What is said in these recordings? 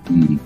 Mm.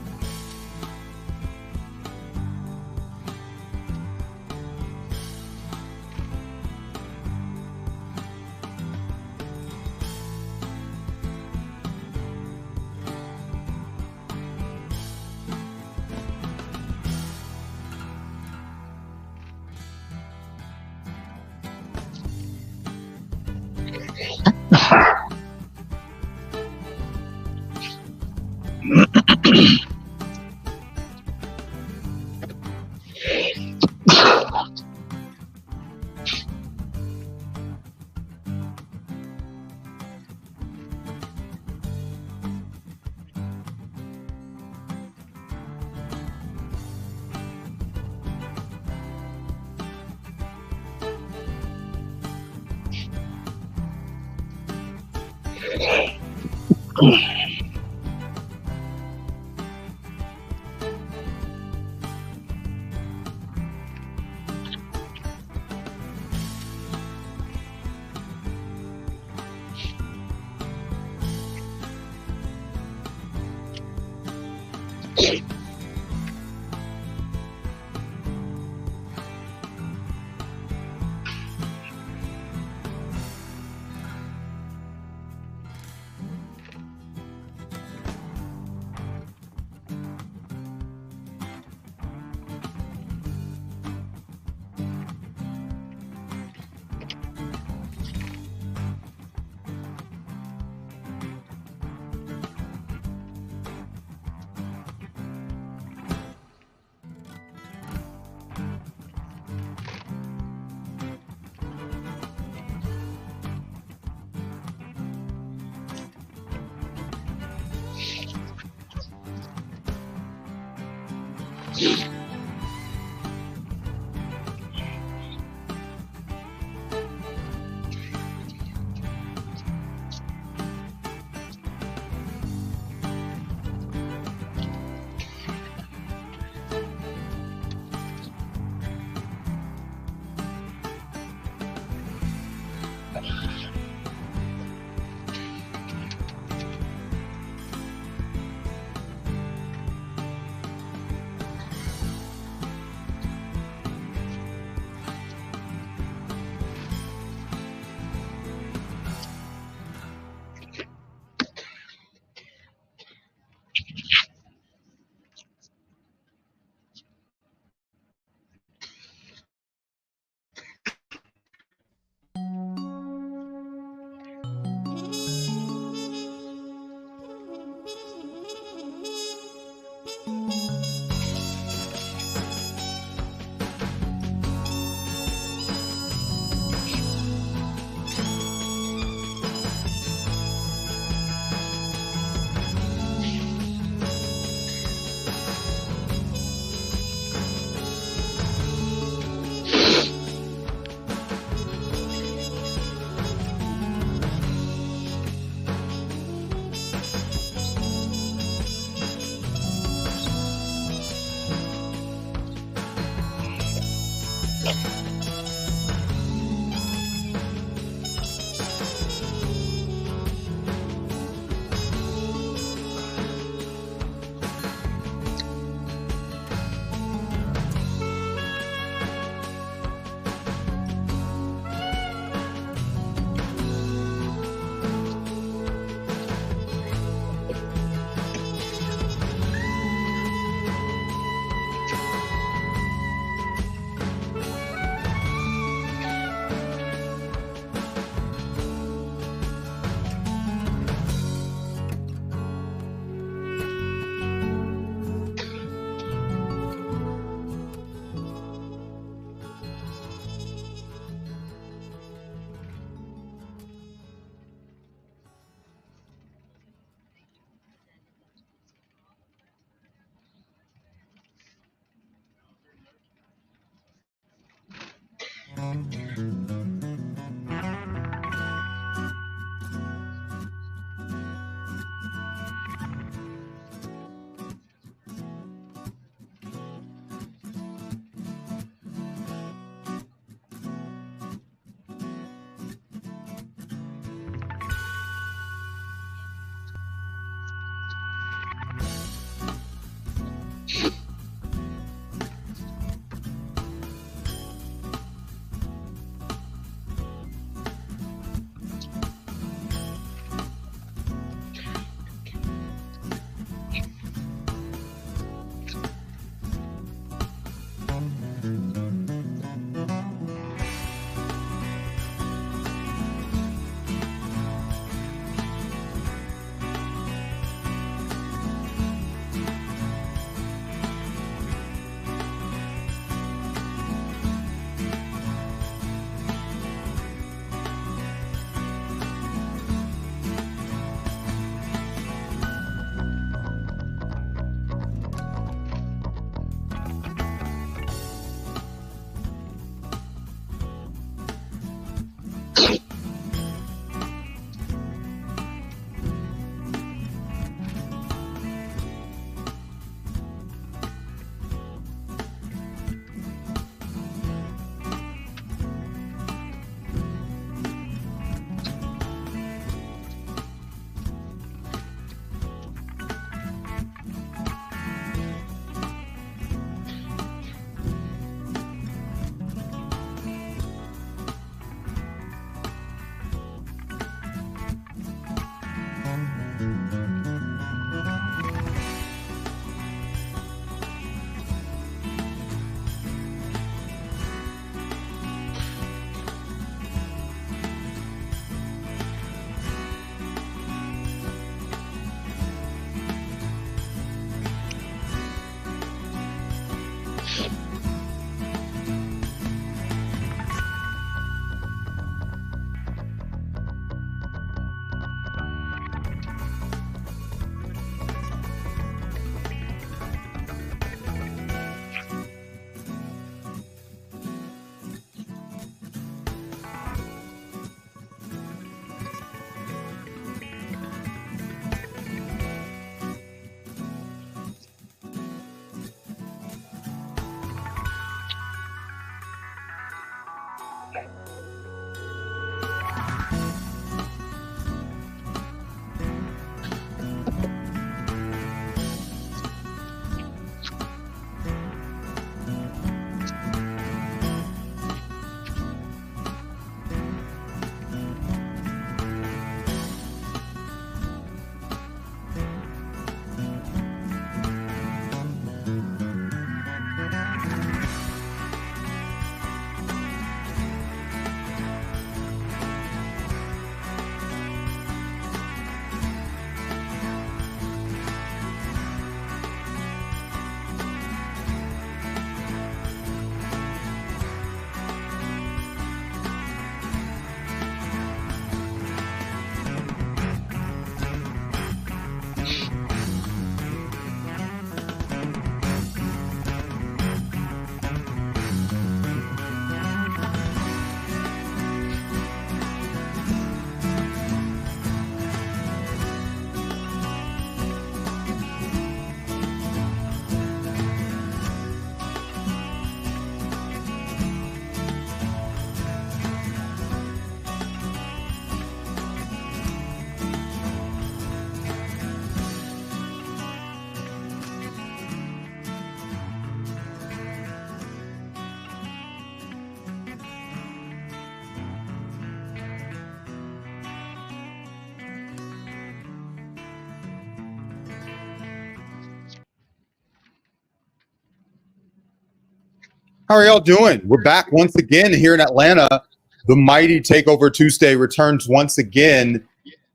How are y'all doing? We're back once again here in Atlanta. The mighty Takeover Tuesday returns once again.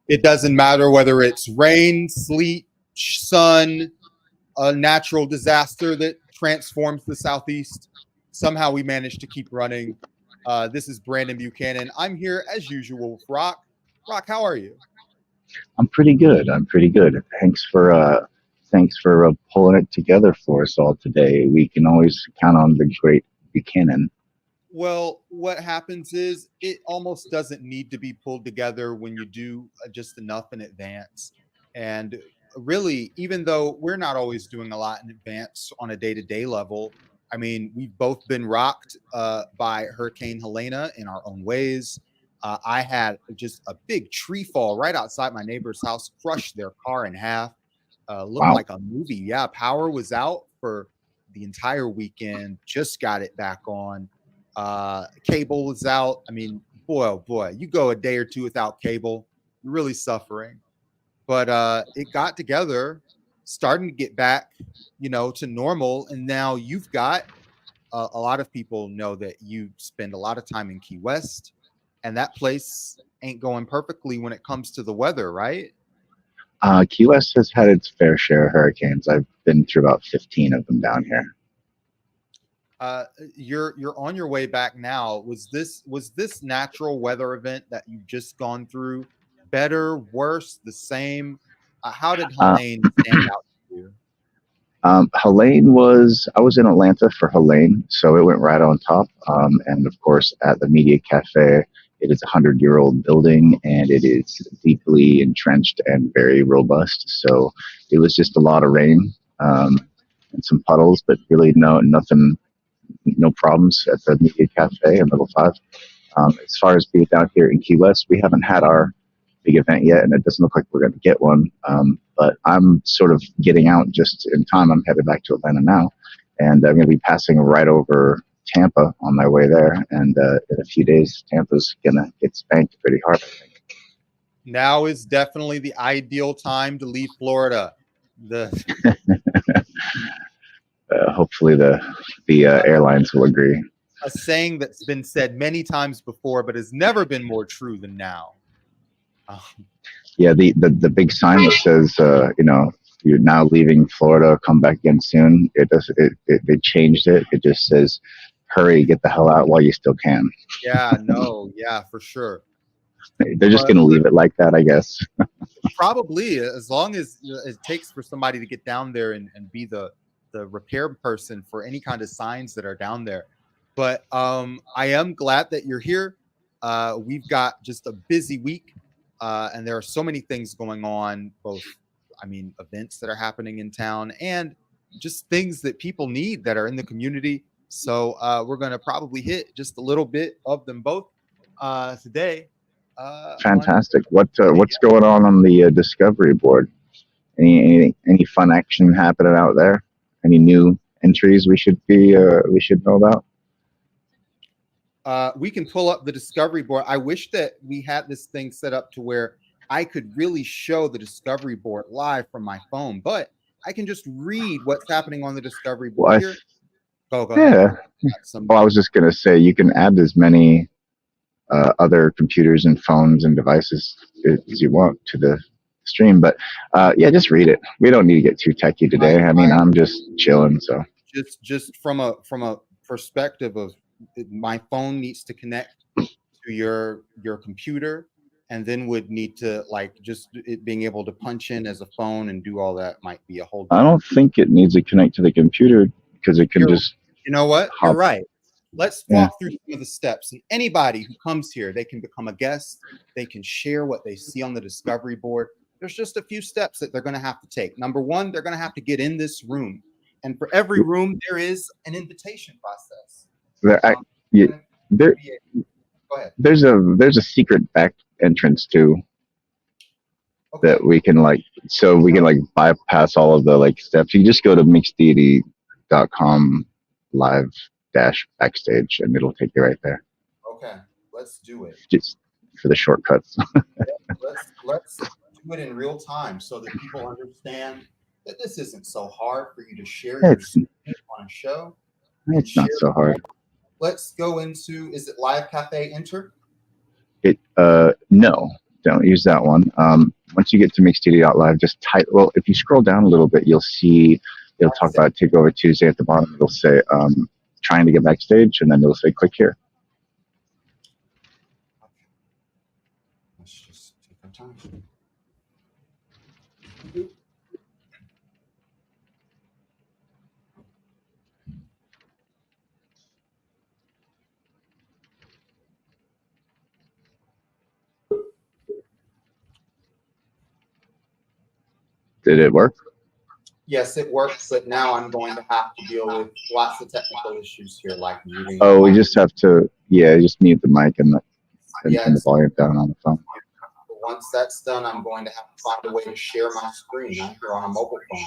It doesn't matter whether it's rain, sleet, sun, a natural disaster that transforms the Southeast. Somehow we managed to keep running. This is Brandon Buchanan. I'm here as usual with Rock. Rock, how are you? I'm pretty good. Thanks for pulling it together for us all today. We can always count on the great Buchanan. Well, what happens is it almost doesn't need to be pulled together when you do just enough in advance. And really, even though we're not always doing a lot in advance on a day-to-day level, I mean, we've both been rocked by Hurricane Helena in our own ways. I had just a big tree fall right outside my neighbor's house, crushed their car in half. Looked like a movie. Yeah, power was out for the entire weekend. Just got it back on. Cable was out. I mean, boy, oh boy, you go a day or two without cable, you're really suffering. But it got together, starting to get back, to normal. And now you've got a lot of people know that you spend a lot of time in Key West, and that place ain't going perfectly when it comes to the weather, right? Key West has had its fair share of hurricanes. I've been through about 15 of them down here. You're on your way back now. Was this natural weather event that you've just gone through better, worse, the same? How did Helene stand out to you? Helene I was in Atlanta for Helene, so it went right on top. And of course, at the Media Cafe, it is a 100-year-old building, and it is deeply entrenched and very robust. So it was just a lot of rain and some puddles, but really nothing, no problems at the Media Cafe in Level 5. As far as being down here in Key West, we haven't had our big event yet, and it doesn't look like we're going to get one. But I'm sort of getting out just in time. I'm headed back to Atlanta now, and I'm going to be passing right over Tampa on my way there. And in a few days, Tampa's going to get spanked pretty hard, I think. Now is definitely the ideal time to leave Florida. Hopefully the airlines will agree. A saying that's been said many times before, but has never been more true than now. Yeah, the big sign that says, you're now leaving Florida, come back again soon. They changed it. It just says, hurry, get the hell out while you still can. Yeah, for sure. They're just going to leave it like that, I guess. Probably, as long as it takes for somebody to get down there and be the repair person for any kind of signs that are down there. But I am glad that you're here. We've got just a busy week, and there are so many things going on, both, events that are happening in town and just things that people need that are in the community. So we're going to probably hit just a little bit of them both today. Fantastic. What's going on the discovery board? Any fun action happening out there? Any new entries we should know about? We can pull up the discovery board. I wish that we had this thing set up to where I could really show the discovery board live from my phone, but I can just read what's happening on the discovery board here. Go ahead. Well, I was just going to say you can add as many other computers and phones and devices as you want to the stream, but just read it. We don't need to get too techie today. I'm just chilling. So just from a perspective of my phone needs to connect to your computer, and then would need to just it being able to punch in as a phone and do all that might be a whole. I don't think it needs to connect to the computer because it can just. You know what? You're right. Let's walk through some of the steps. And anybody who comes here, they can become a guest. They can share what they see on the discovery board. There's just a few steps that they're going to have to take. Number one, they're going to have to get in this room. And for every room, there is an invitation process. Go ahead. There's a secret back entrance too. Okay. That we can bypass all of the steps. You just go to mixdeity.com live-backstage and it'll take you right there. Okay, let's do it. Just for the shortcuts. Let's do it in real time so that people understand that this isn't so hard for you to share your screen on a show. And It's not share. so hard. Let's go into, is it Live Cafe Enter? No, don't use that one. Once you get to mixed.live, just type. Well, if you scroll down a little bit, you'll see it'll talk about Takeover Tuesday at the bottom. It'll say trying to get backstage, and then it'll say click here. Let's just take our time. Did it work? Yes, it works, but now I'm going to have to deal with lots of technical issues here, like muting. Oh, we just have to, just mute the mic and turn the volume down on the phone. Once that's done, I'm going to have to find a way to share my screen. I'm here on a mobile phone.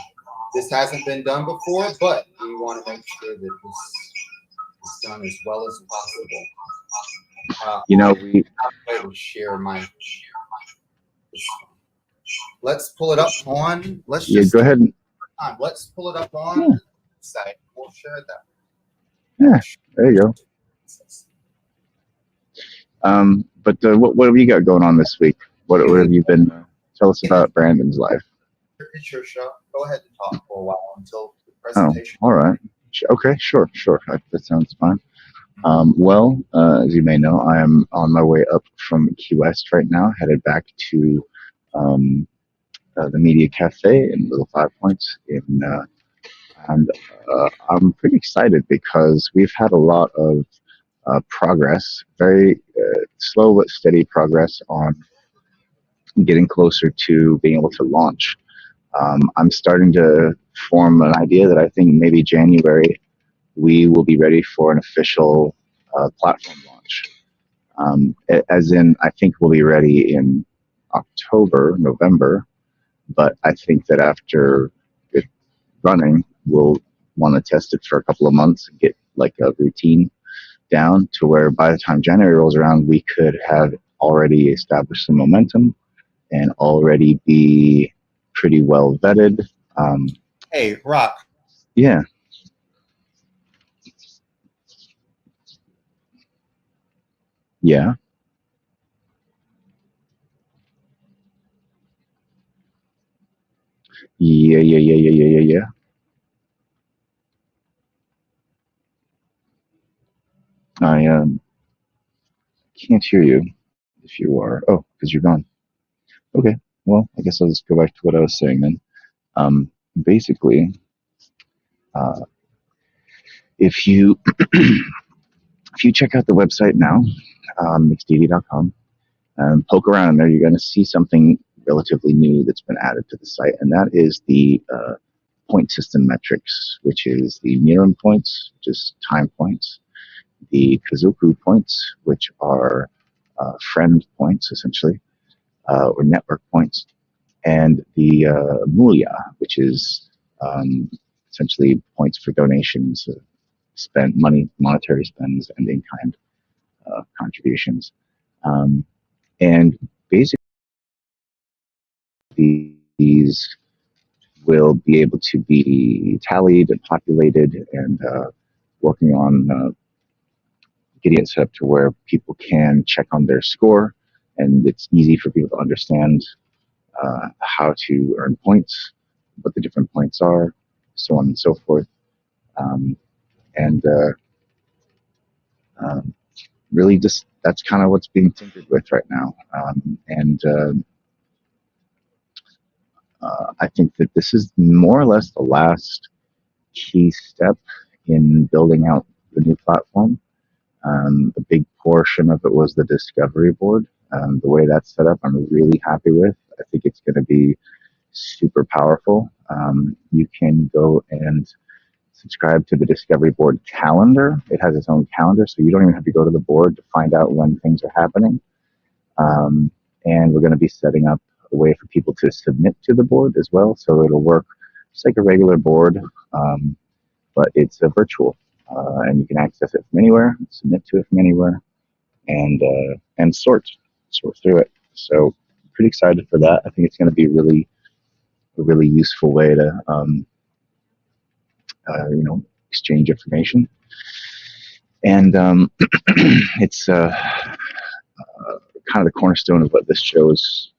This hasn't been done before, but we want to make sure that this is done as well as possible. We have a way to share my. Let's pull it up on. Let's just go ahead. Let's pull it up on the site. We'll share that. Yeah, there you go. But what have you got going on this week? What have you been? Tell us about Brandon's life. It's your show. Go ahead and talk for a while until the presentation. Oh, all right. Okay, sure. That sounds fine. Well, as you may know, I am on my way up from Key West right now, headed back to the Media Cafe in Little 5 Points and I'm pretty excited because we've had a lot of progress, very slow but steady progress on getting closer to being able to launch. I'm starting to form an idea that I think maybe January we will be ready for an official platform launch. As in, I think we'll be ready in October, November, but I think that after it running, we'll want to test it for a couple of months and get like a routine down to where by the time January rolls around, we could have already established some momentum and already be pretty well vetted. Hey, Rock. Yeah. Yeah. Yeah. I can't hear you if you are. Oh, because you're gone. Okay. Well, I guess I'll just go back to what I was saying then. Basically, if you if you check out the website now, mixdd.com, and poke around in there, you're going to see something relatively new that's been added to the site, and that is the point system metrics, which is the Miram points, just time points, the Kazoku points, which are friend points, essentially, or network points, and the Mulia, which is essentially points for donations, spent money, monetary spends, and in-kind contributions. And basically, these will be able to be tallied and populated and working on getting it set up to where people can check on their score, and it's easy for people to understand how to earn points, what the different points are, so on and so forth. And really just that's kind of what's being tinkered with right now. I think that this is more or less the last key step in building out the new platform. A big portion of it was the discovery board. The way that's set up, I'm really happy with. I think it's going to be super powerful. You can go and subscribe to the discovery board calendar. It has its own calendar, so you don't even have to go to the board to find out when things are happening. And we're going to be setting up a way for people to submit to the board as well, so it'll work just like a regular board, but it's a virtual, and you can access it from anywhere, submit to it from anywhere, and sort through it. So pretty excited for that. I think it's going to be a really useful way to exchange information. And it's kind of the cornerstone of what this show is,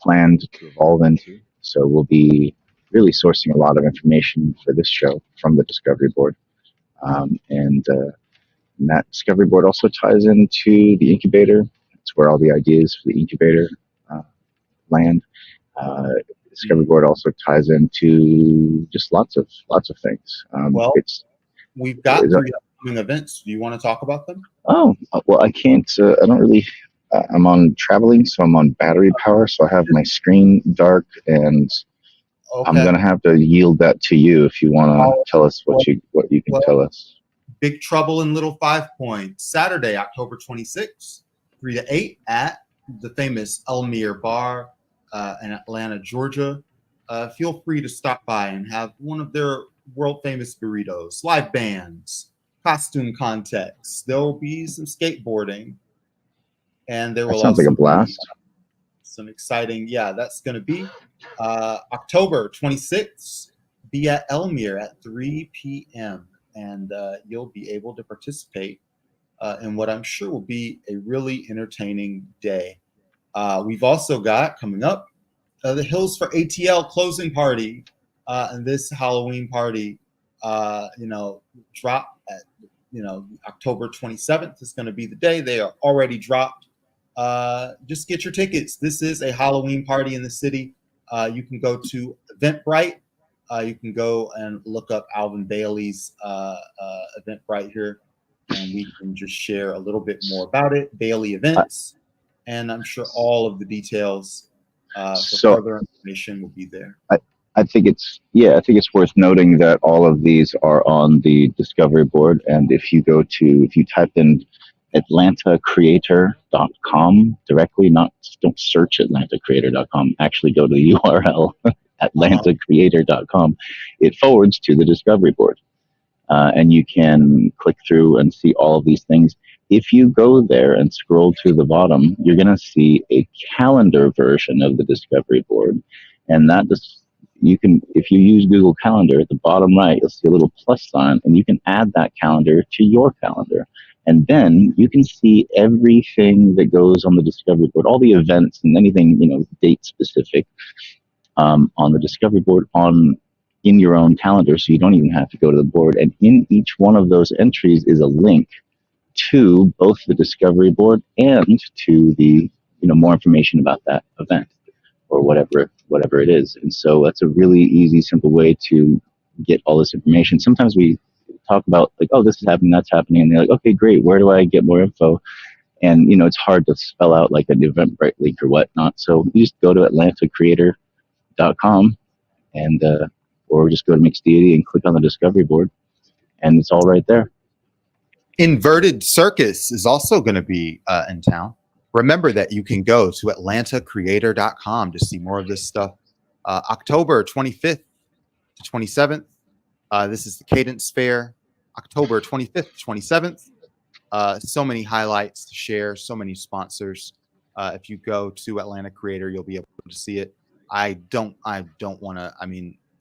planned to evolve into. So we'll be really sourcing a lot of information for this show from the Discovery Board. And that Discovery Board also ties into the incubator. It's where all the ideas for the incubator land. Discovery Board also ties into just lots of things. Well, It's we've got 3 upcoming events. Do you want to talk about them? Oh, well, I can't. I don't really. I'm on traveling, so I'm on battery power. So I have my screen dark, and I'm Okay. gonna have to yield that to you if you want to tell us what you can tell us. Big Trouble in Little Five Points, Saturday, October 26th, 3 to 8 at the famous Elmire Bar in Atlanta, Georgia. Feel free to stop by and have one of their world famous burritos, live bands, costume contests. There will be some skateboarding, and there That will sounds like also a blast. be some exciting. Yeah, that's going to be October 26th. Be at Elmire at 3 p.m. and you'll be able to participate in what I'm sure will be a really entertaining day. We've also got coming up the Hills for ATL closing party, and this Halloween party, drop at October 27th is going to be the day. They are already dropped. Just get your tickets. This is a Halloween party in the city. You can go to Eventbrite. You can go and look up Alvin Bailey's Eventbrite here, and we can just share a little bit more about it. Bailey Events, and I'm sure all of the details for further information will be there. I think it's worth noting that all of these are on the Discovery Board, and if you type in atlantacreator.com directly, don't search atlantacreator.com, actually go to the URL atlantacreator.com, it forwards to the Discovery Board, and you can click through and see all of these things. If you go there and scroll to the bottom, you're going to see a calendar version of the Discovery Board, and you can, if you use Google Calendar, at the bottom right, you'll see a little plus sign, and you can add that calendar to your calendar. And then you can see everything that goes on the Discovery Board, all the events and anything, date specific, on the Discovery Board in your own calendar, so you don't even have to go to the board. And in each one of those entries is a link to both the Discovery Board and to the, more information about that event or whatever it is. And so that's a really easy, simple way to get all this information. Sometimes we talk about like, oh, this is happening, that's happening, and they're like, okay, great, where do I get more info? And it's hard to spell out like an Eventbrite link or whatnot. So you just go to atlantacreator.com and or just go to Mixed Deity and click on the Discovery Board, and it's all right there. Inverted Circus is also going to be in town. Remember that you can go to atlantacreator.com to see more of this stuff. October 25th to 27th. This is the Cadence Fair. October 25th to 27th. So many highlights to share, so many sponsors. If you go to Atlanta Creator, you'll be able to see it. I don't want to,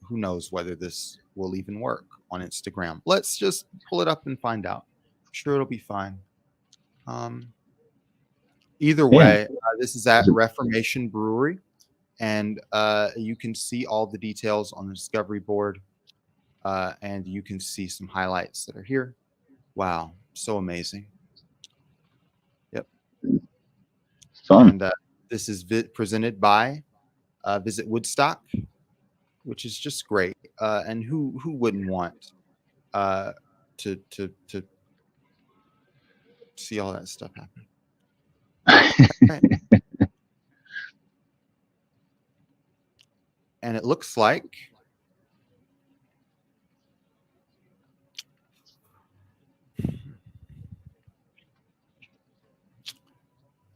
who knows whether this will even work on Instagram. Let's just pull it up and find out. I'm sure it'll be fine. Either way, this is at Reformation Brewery, and you can see all the details on the Discovery Board, and you can see some highlights that are here. Wow, so amazing. Yep. Fun. And this is presented by Visit Woodstock, which is just great. And who wouldn't want to see all that stuff happen? Right. And it looks like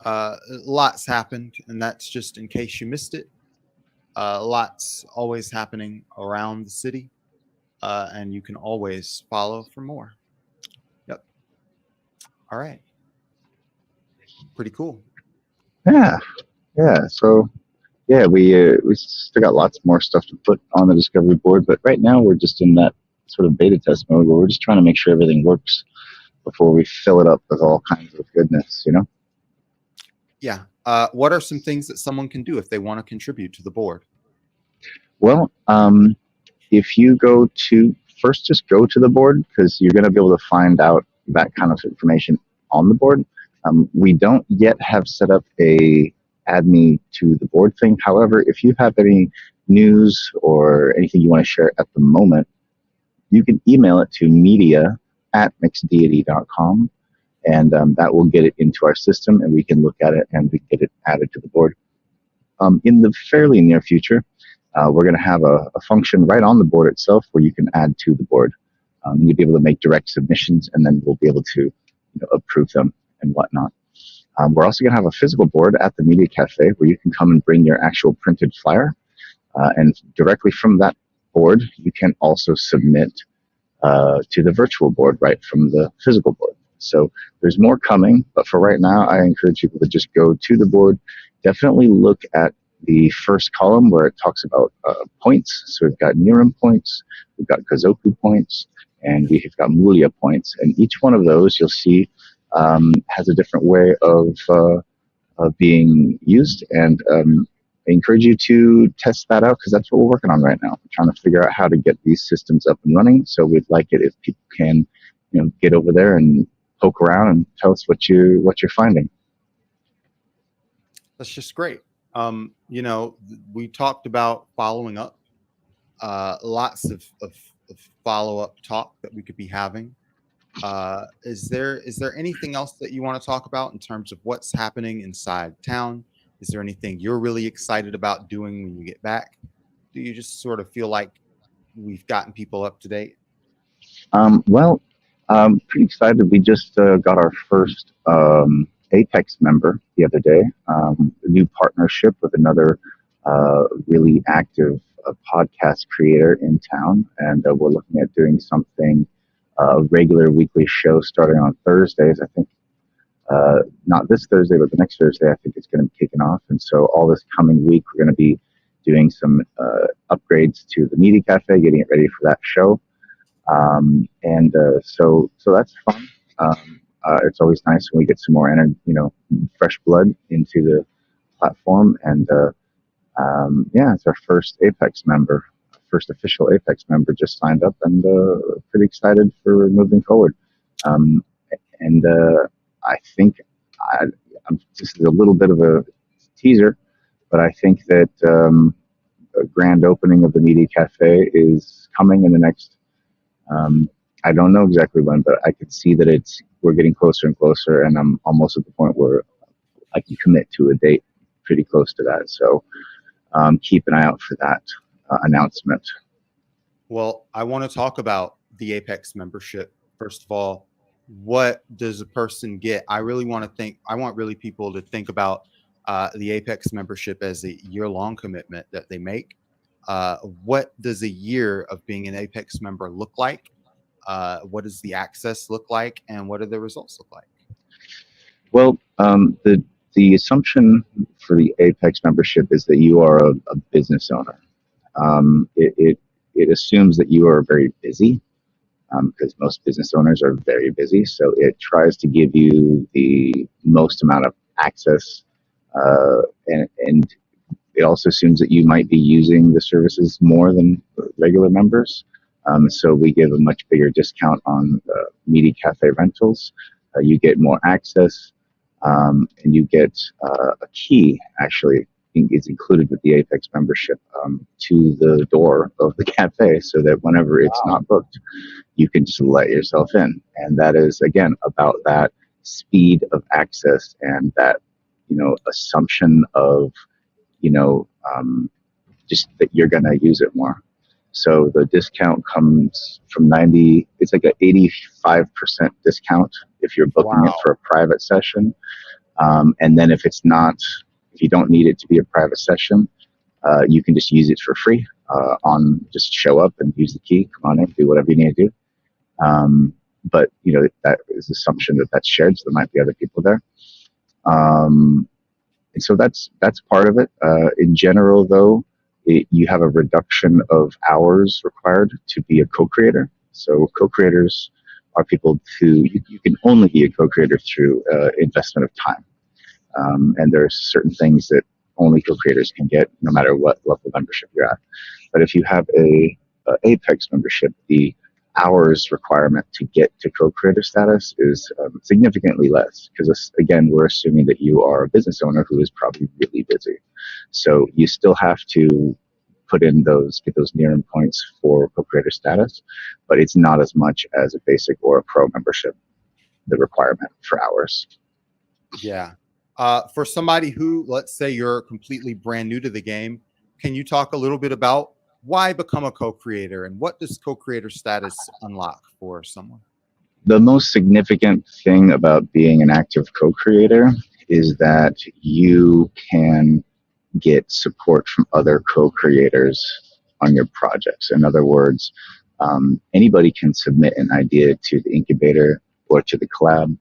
lots happened, and that's just in case you missed it. Lots always happening around the city, and you can always follow for more. Yep. All right. Pretty cool. Yeah. So we still got lots more stuff to put on the Discovery Board, but right now we're just in that sort of beta test mode where we're just trying to make sure everything works before we fill it up with all kinds of goodness, you know? Yeah. What are some things that someone can do if they want to contribute to the board? Well, if you go to first, just go to the board because you're going to be able to find out that kind of information on the board. We don't yet have set up a add me to the board thing. However, if you have any news or anything you want to share at the moment, you can email it to media@mixeddeity.com, and that will get it into our system, and we can look at it and we get it added to the board. In the fairly near future, we're going to have a function right on the board itself where you can add to the board. You'll be able to make direct submissions, and then we'll be able to approve them and whatnot. We're also going to have a physical board at the Media Cafe where you can come and bring your actual printed flyer. And directly from that board, you can also submit to the virtual board right from the physical board. So there's more coming, but for right now, I encourage people to just go to the board. Definitely look at the first column where it talks about points. So we've got Nirim points, we've got Kazoku points, and we've got Mulia points. And each one of those you'll see has a different way of being used. And I encourage you to test that out because that's what we're working on right now. We're trying to figure out how to get these systems up and running. So we'd like it if people can, get over there and poke around and tell us what you're finding. That's just great. We talked about following up. Lots of follow-up talk that we could be having. Is there anything else that you want to talk about in terms of what's happening inside town? Is there anything you're really excited about doing when you get back? Do you just sort of feel like we've gotten people up to date? Well, pretty excited. We just got our first Apex member the other day, a new partnership with another really active podcast creator in town. And we're looking at doing something, a regular weekly show starting on Thursdays. I think not this Thursday, but the next Thursday, I think it's going to be kicking off. And so all this coming week, we're going to be doing some upgrades to the Media Cafe, getting it ready for that show. So that's fun. It's always nice when we get some more fresh blood into the platform. And it's our first Apex member, first official Apex member just signed up, and pretty excited for moving forward. I think this is a little bit of a teaser, but I think that a grand opening of the Media Cafe is coming in the next. I don't know exactly when, but I can see that we're getting closer and closer, and I'm almost at the point where I can commit to a date pretty close to that. So keep an eye out for that announcement. Well, I want to talk about the Apex membership. First of all, what does a person get? I want really people to think about the Apex membership as a year-long commitment that they make. What does a year of being an Apex member look like? What does the access look like, and what do the results look like? Well, the assumption for the Apex membership is that you are a business owner. It assumes that you are very busy, because most business owners are very busy. So it tries to give you the most amount of access, and it also assumes that you might be using the services more than regular members. So we give a much bigger discount on Media Cafe rentals. You get more access, and you get a key, actually, is included with the Apex membership to the door of the cafe, so that whenever it's not booked, you can just let yourself in. And that is, again, about that speed of access and that, assumption of, just that you're going to use it more. So the discount comes from 90, it's like an 85% discount if you're booking it for a private session. And then if you don't need it to be a private session, you can just use it for free just show up and use the key, come on in, do whatever you need to do. But that is the assumption that that's shared, so there might be other people there. And so that's part of it. In general, though, you have a reduction of hours required to be a co-creator. So co-creators are people who you can only be a co-creator through investment of time. And there's certain things that only co-creators can get no matter what level of membership you're at. But if you have a Apex membership, the hours requirement to get to co-creator status is significantly less because, again, we're assuming that you are a business owner who is probably really busy. So you still have to get those near-in points for co-creator status, but it's not as much as a basic or a pro membership, the requirement for hours. Yeah. For somebody who, let's say you're completely brand new to the game, can you talk a little bit about why become a co-creator and what does co-creator status unlock for someone? The most significant thing about being an active co-creator is that you can get support from other co-creators on your projects. In other words, anybody can submit an idea to the incubator or to the collab.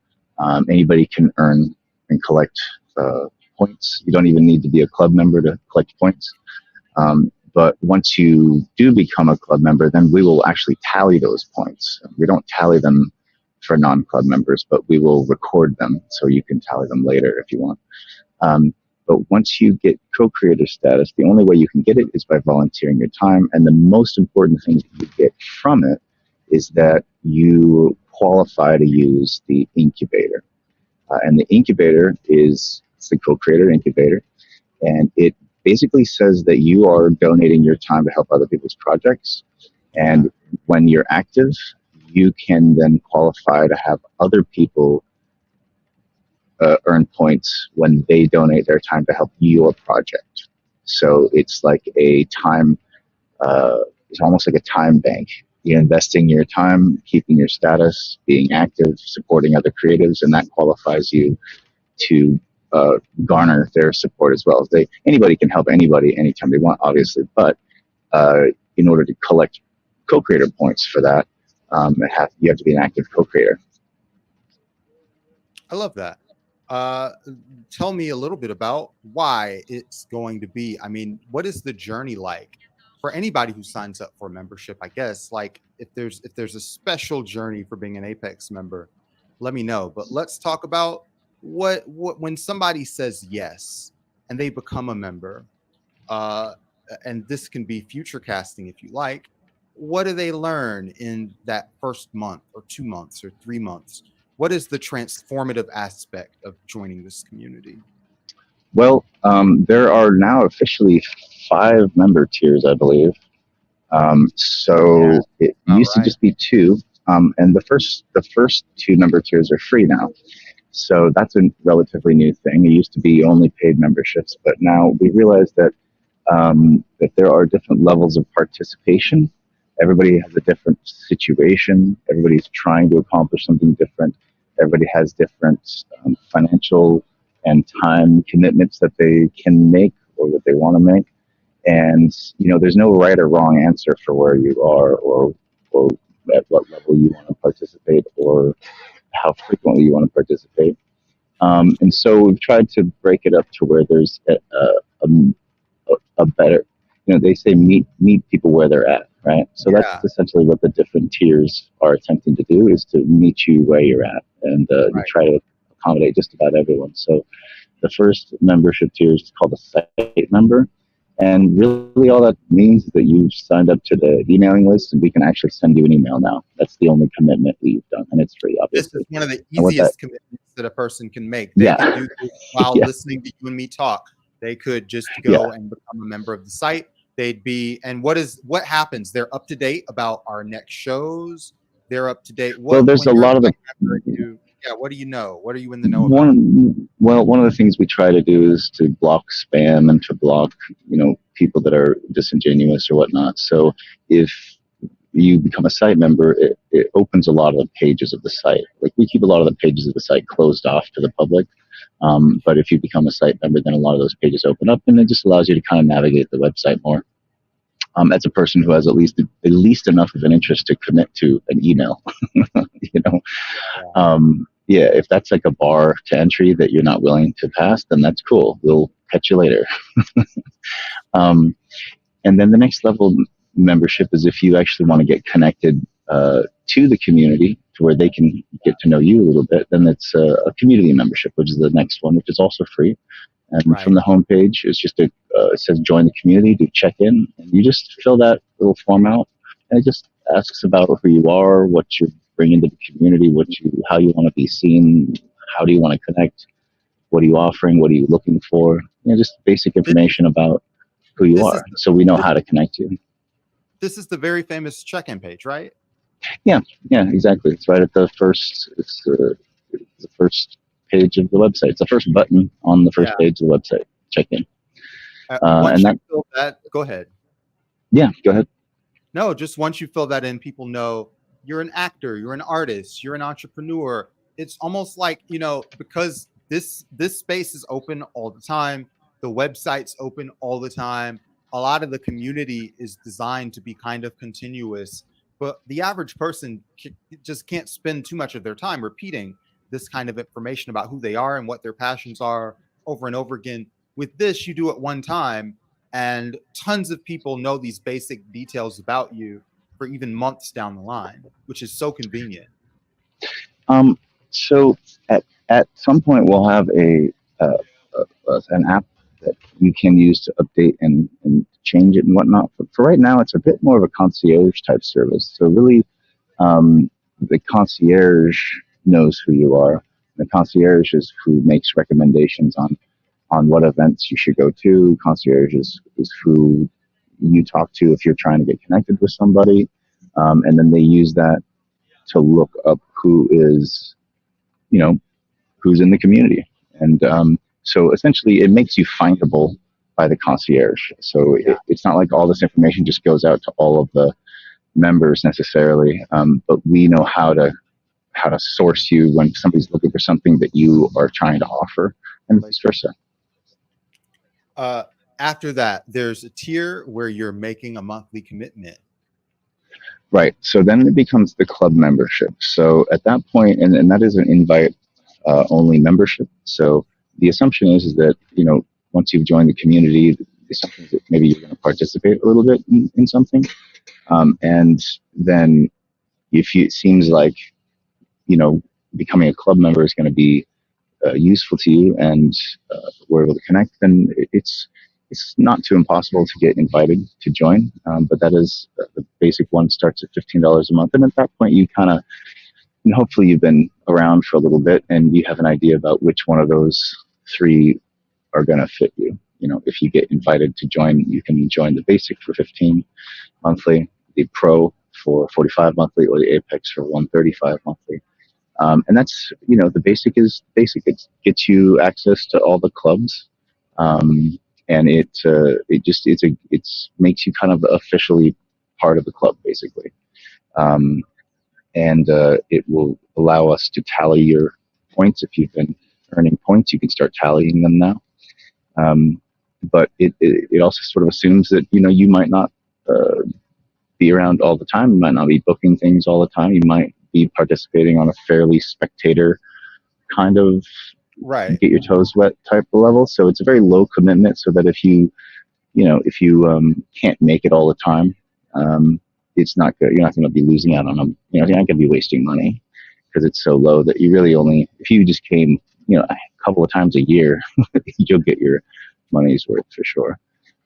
Anybody can earn and collect points. You don't even need to be a club member to collect points. But once you do become a club member, then we will actually tally those points. We don't tally them for non-club members, but we will record them so you can tally them later if you want. But once you get co-creator status, the only way you can get it is by volunteering your time. And the most important thing that you get from it is that you qualify to use the incubator. And the incubator is the co-creator incubator. And it basically says that you are donating your time to help other people's projects. And when you're active, you can then qualify to have other people earn points when they donate their time to help your project. So it's like a time, it's almost like a time bank. You're investing your time, keeping your status, being active, supporting other creatives, and that qualifies you to garner their support as well. Anybody can help anybody anytime they want, obviously, but in order to collect co-creator points for that, you have to be an active co-creator. I love that. Tell me a little bit about why it's going to be. I mean, what is the journey like for anybody who signs up for a membership? I guess like if there's a special journey for being an Apex member, let me know. But let's talk about what when somebody says yes and they become a member. Uh, and this can be future casting if you like. What do they learn in that first month or 2 months or 3 months? What is the transformative aspect of joining this community? Well, there are now officially 5 member tiers, I believe. So it used to just be 2, and the first 2 member tiers are free now. So that's a relatively new thing. It used to be only paid memberships, but now we realize that that there are different levels of participation. Everybody has a different situation. Everybody's trying to accomplish something different. Everybody has different financial and time commitments that they can make or that they want to make. And there's no right or wrong answer for where you are or at what level you want to participate or how frequently you want to participate. And so we've tried to break it up to where there's a better, they say meet people where they're at, right? So that's essentially what the different tiers are attempting to do, is to meet you where you're at and try to accommodate just about everyone. So the first membership tier is called a site member. And really all that means is that you've signed up to the emailing list and we can actually send you an email now. That's the only commitment we've done, and it's free, obviously. This is one of the easiest commitments that a person can make. They can do this while listening to you and me talk. They could just go and become a member of the site. They'd be, and what happens? They're up to date about our next shows. They're up to date. Well, there's a lot of the. What do you know? What are you in the know about? One of the things we try to do is to block spam and to block, people that are disingenuous or whatnot. So if you become a site member, it opens a lot of the pages of the site. Like, we keep a lot of the pages of the site closed off to the public. But if you become a site member, then a lot of those pages open up, and it just allows you to kind of navigate the website more. As a person who has at least enough of an interest to commit to an email, if that's like a bar to entry that you're not willing to pass, then that's cool. We'll catch you later. And then the next level membership is if you actually want to get connected to the community to where they can get to know you a little bit, then it's a community membership, which is the next one, which is also free. And from Right. the homepage, it's just it says join the community to check in, and you just fill that little form out, and it just asks about who you are, what you're bringing to the community, how you want to be seen, how do you want to connect, what are you offering, what are you looking for, just basic This, information about who you this is are, so we know this, how to connect you. this is the very famous check-in page, right? Yeah, yeah, exactly. It's right at the first. It's the first page of the website. It's the first button on the Yeah. first page of the website. Check in, Once and you that. fill that, go ahead. Yeah, go ahead. No, just once you fill that in, people know you're an actor, you're an artist, you're an entrepreneur. It's almost like, because this space is open all the time, the website's open all the time. A lot of the community is designed to be kind of continuous, but the average person just can't spend too much of their time repeating this kind of information about who they are and what their passions are over and over again. With this, you do it one time, and tons of people know these basic details about you for even months down the line, which is so convenient. Um, so at some point we'll have an app that you can use to update and change it and whatnot. But for right now, it's a bit more of a concierge type service. So really, the concierge knows who you are. The concierge is who makes recommendations on what events you should go to. Concierge is who you talk to if you're trying to get connected with somebody. And then they use that to look up you know, who's in the community. And so essentially, it makes you findable by the concierge. So Yeah. it's not like all this information just goes out to all of the members necessarily, but we know how to source you when somebody's looking for something that you are trying to offer, and vice versa. Uh, After that, there's a tier where you're making a monthly commitment. Right. So then it becomes the club membership. So at that point, and that is an invite only membership. So the assumption is that, once you've joined the community, the assumption is that maybe you're going to participate a little bit in something. And then it seems like, you know, becoming a club member is going to be useful to you, and we're able to connect, then it's not too impossible to get invited to join. But that is the basic one starts at $15 a month, and at that point you kind of, hopefully you've been around for a little bit and you have an idea about which one of those three are going to fit you. If you get invited to join, you can join the basic for 15 monthly, the pro for 45 monthly, or the apex for 135 monthly. And that's, the basic is basic. It gets you access to all the clubs, and it makes you kind of officially part of the club, basically. Um, and it will allow us to tally your points. If you've been earning points, you can start tallying them now. But it also sort of assumes that you might not be around all the time. You might not be booking things all the time. You might be participating on a fairly spectator kind of Right. get your toes wet type of level. So it's a very low commitment. So that if you can't make it all the time, it's not good. You're not going to be losing out on them. You're not going to be wasting money because it's so low that you really only, if you just came, a couple of times a year, you'll get your money's worth for sure.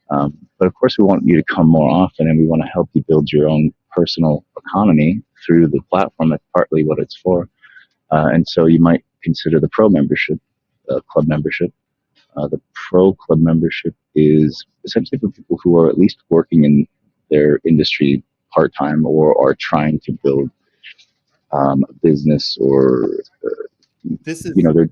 But of course, we want you to come more often, and we want to help you build your own personal economy through the platform. That's partly what it's for. And so you might consider the pro membership, club membership. The pro club membership is essentially for people who are at least working in their industry part time, or are trying to build a business, or This you is know, they're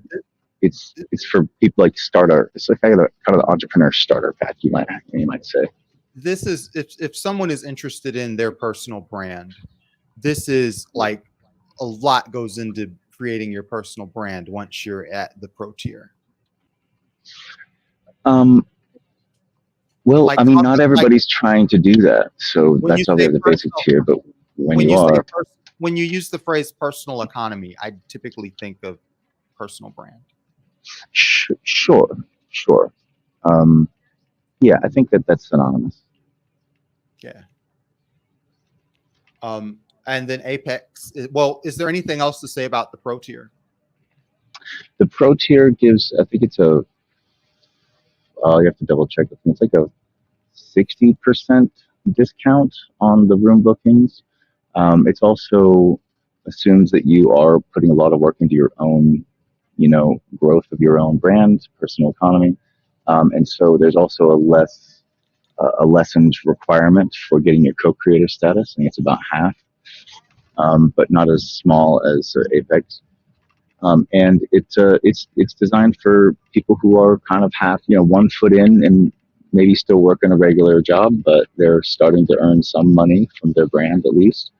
it's for people like starter. It's like kind of the entrepreneur starter pack, you might say. this is if someone is interested in their personal brand, this is like a lot goes into creating your personal brand once you're at the pro tier. Um, well, Like I mean, talk not like everybody's trying to do that, so when you that's why we say have the basic personal tier. But when when you you say are, when you use the phrase personal economy, I typically think of personal brand. sure, sure. Um, yeah, I think that's synonymous. Yeah. And then Apex. Well, is there anything else to say about the pro tier? The pro tier gives, I think it's a, you have to double check. I think it's like a 60% discount on the room bookings. It's also assumes that you are putting a lot of work into your own, growth of your own brand, personal economy, and so there's also a lessened requirement for getting your co-creator status. I think it's about half, but not as small as Apex. And it's designed for people who are kind of half, 1 foot in and maybe still working a regular job, but they're starting to earn some money from their brand at least,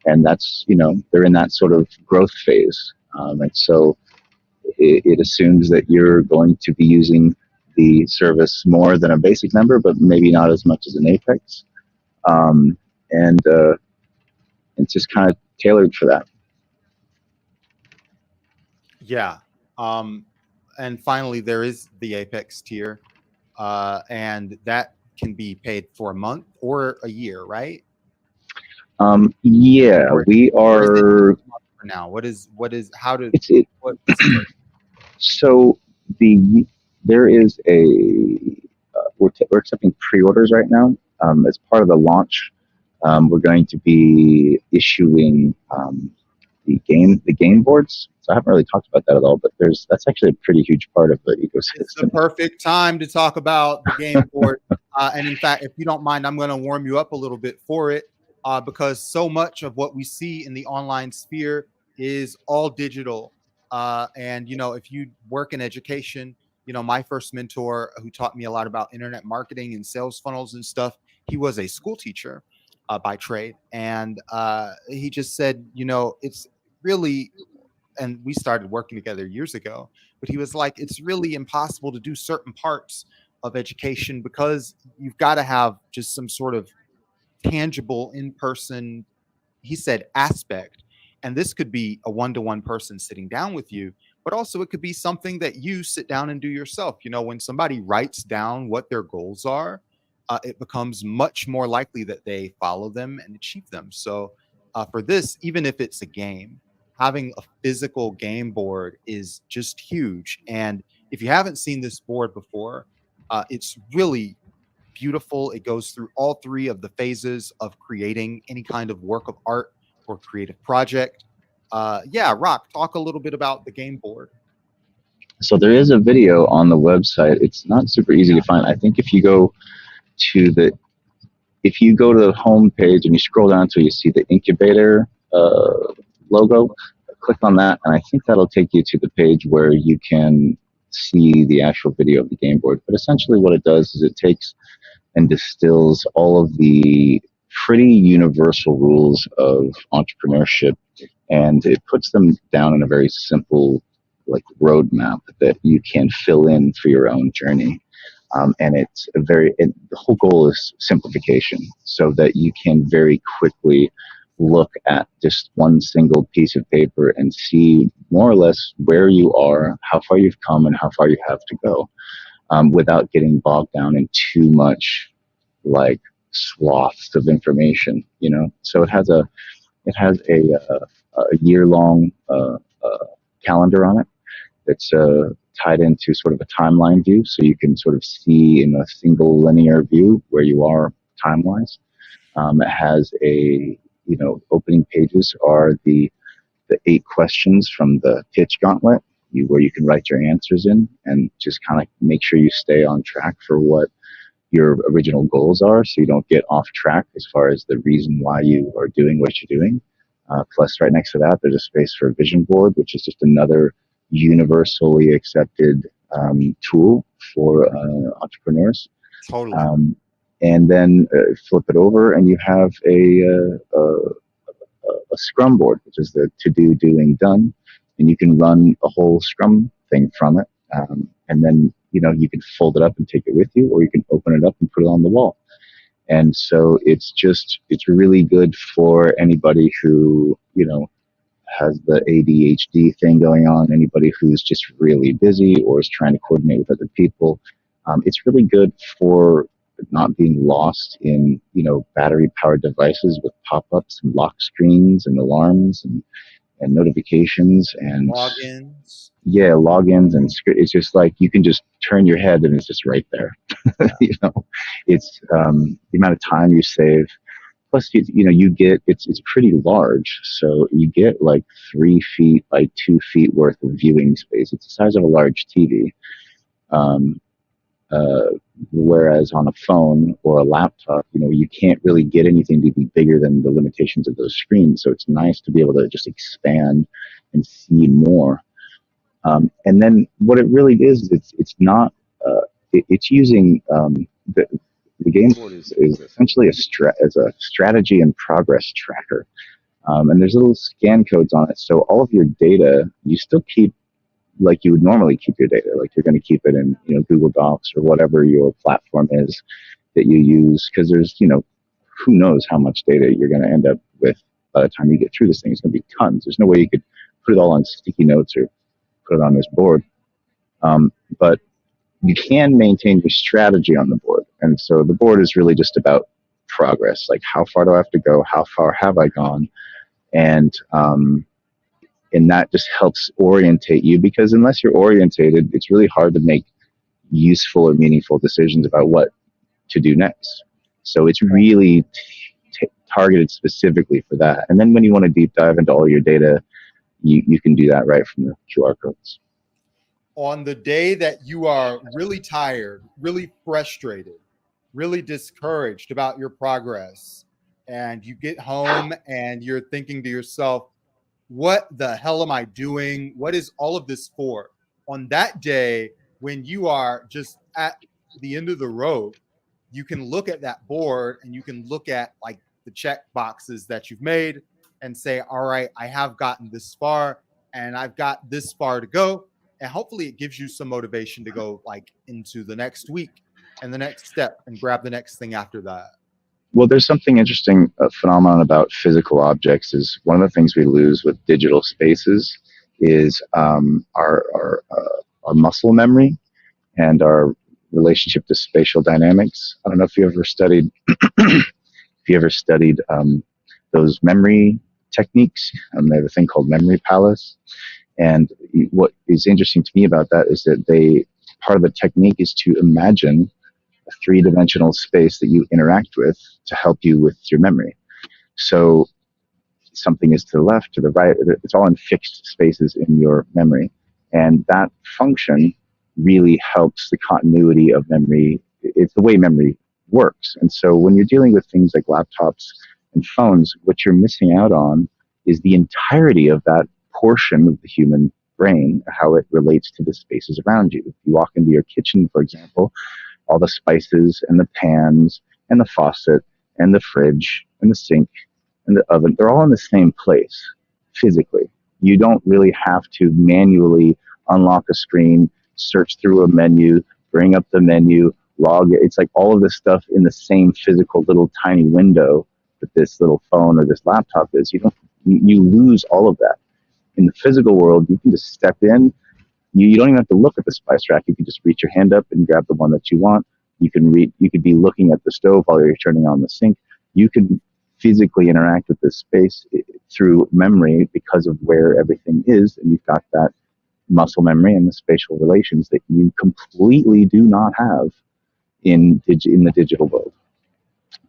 and that's they're in that sort of growth phase, and so it assumes that you're going to be using the service more than a basic member, but maybe not as much as an Apex, and it's just kind of tailored for that. Yeah. Um, and finally, there is the Apex tier, and that can be paid for a month or a year, right? Yeah, Or we or is it just are. a month for now? What is how did It's it. what does it work? So there is we're accepting pre-orders right now. As part of the launch, we're going to be issuing the game boards. So I haven't really talked about that at all, but that's actually a pretty huge part of the It's the ecosystem. perfect time to talk about the game board. And in fact, if you don't mind, I'm going to warm you up a little bit for it, because so much of what we see in the online sphere is all digital. And, if you work in education, my first mentor who taught me a lot about internet marketing and sales funnels and stuff, he was a school teacher by trade. And he just said, it's really, and we started working together years ago, but he was like, it's really impossible to do certain parts of education because you've got to have just some sort of tangible in person, he said, aspect. And this could be a one-to-one person sitting down with you, but also it could be something that you sit down and do yourself. When somebody writes down what their goals are, it becomes much more likely that they follow them and achieve them. So for this, even if it's a game, having a physical game board is just huge. And if you haven't seen this board before, it's really beautiful. It goes through all three of the phases of creating any kind of work of art or creative project. Yeah, Rock, talk a little bit about the game board. So there is a video on the website. It's not super easy to find. I think to the if you go to the home page and you scroll down until you see the incubator logo, click on that, and I think that'll take you to the page where you can see the actual video of the game board. But essentially, what it does is it takes and distills all of the pretty universal rules of entrepreneurship, and it puts them down in a very simple, like, roadmap that you can fill in for your own journey. And the whole goal is simplification so that you can very quickly look at just one single piece of paper and see more or less where you are, how far you've come, and how far you have to go, without getting bogged down in too much, like, swaths of information. So it has a year long calendar on it that's tied into sort of a timeline view, so you can sort of see in a single linear view where you are time wise. It has opening pages are the 8 questions from the pitch gauntlet, where you can write your answers in and just kind of make sure you stay on track for what your original goals are, so you don't get off track as far as the reason why you are doing what you're doing. Plus, right next to that, there's a space for a vision board, which is just another universally accepted tool for entrepreneurs. Totally. And then flip it over, and you have a Scrum board, which is the to do, doing, done, and you can run a whole Scrum thing from it. And then you can fold it up and take it with you, or you can open it up and put it on the wall. And so it's really good for anybody who has the ADHD thing going on, anybody who's just really busy or is trying to coordinate with other people. It's really good for not being lost in, battery powered devices with pop-ups and lock screens and alarms and notifications and Logins. yeah, logins and it's just like you can just turn your head and it's just right there. Yeah. you know, it's the amount of time you save. Plus, you get it's pretty large, so you get like 3 feet by 2 feet worth of viewing space. It's the size of a large TV. Um, uh, Whereas on a phone or a laptop, you can't really get anything to be bigger than the limitations of those screens. So it's nice to be able to just expand and see more. And then what it really is, it's not. It's using the the game board is essentially as a strategy and progress tracker. And there's little scan codes on it. So all of your data, you still keep like you would normally keep your data. Like you're going to keep it in, Google Docs or whatever your platform is that you use. Because there's, who knows how much data you're going to end up with by the time you get through this thing. It's going to be tons. There's no way you could put it all on sticky notes or put it on this board. But you can maintain your strategy on the board. And so the board is really just about progress. Like how far do I have to go? How far have I gone? And that just helps orientate you because unless you're orientated, it's really hard to make useful or meaningful decisions about what to do next. So it's really targeted specifically for that. And then when you want to deep dive into all your data, you can do that right from the QR codes. On the day that you are really tired, really frustrated, really discouraged about your progress, and you get home and you're thinking to yourself, what the hell am I doing? What is all of this for? On that day, when you are just at the end of the road, you can look at that board and you can look at like the check boxes that you've made and say, all right, I have gotten this far and I've got this far to go. And hopefully it gives you some motivation to go like into the next week and the next step and grab the next thing after that. Well, there's something interesting phenomenon about physical objects is one of the things we lose with digital spaces is our muscle memory and our relationship to spatial dynamics. I don't know if you ever studied those memory techniques. They have a thing called memory palace, and what is interesting to me about that is that part of the technique is to imagine a three-dimensional space that you interact with to help you with your memory. So something is to the left, to the right. It's all in fixed spaces in your memory. And that function really helps the continuity of memory. It's the way memory works. And so when you're dealing with things like laptops and phones, what you're missing out on is the entirety of that portion of the human brain, how it relates to the spaces around you. If you walk into your kitchen, for example, all the spices and the pans and the faucet and the fridge and the sink and the oven, they're all in the same place physically. You don't really have to manually unlock a screen, search through a menu, bring up the menu, log it. It's like all of this stuff in the same physical little tiny window that this little phone or this laptop is. You lose all of that. In the physical world, you can just step in. You don't even have to look at the spice rack. You can just reach your hand up and grab the one that you want. You could be looking at the stove while you're turning on the sink. You can physically interact with this space through memory because of where everything is, and you've got that muscle memory and the spatial relations that you completely do not have in the digital world.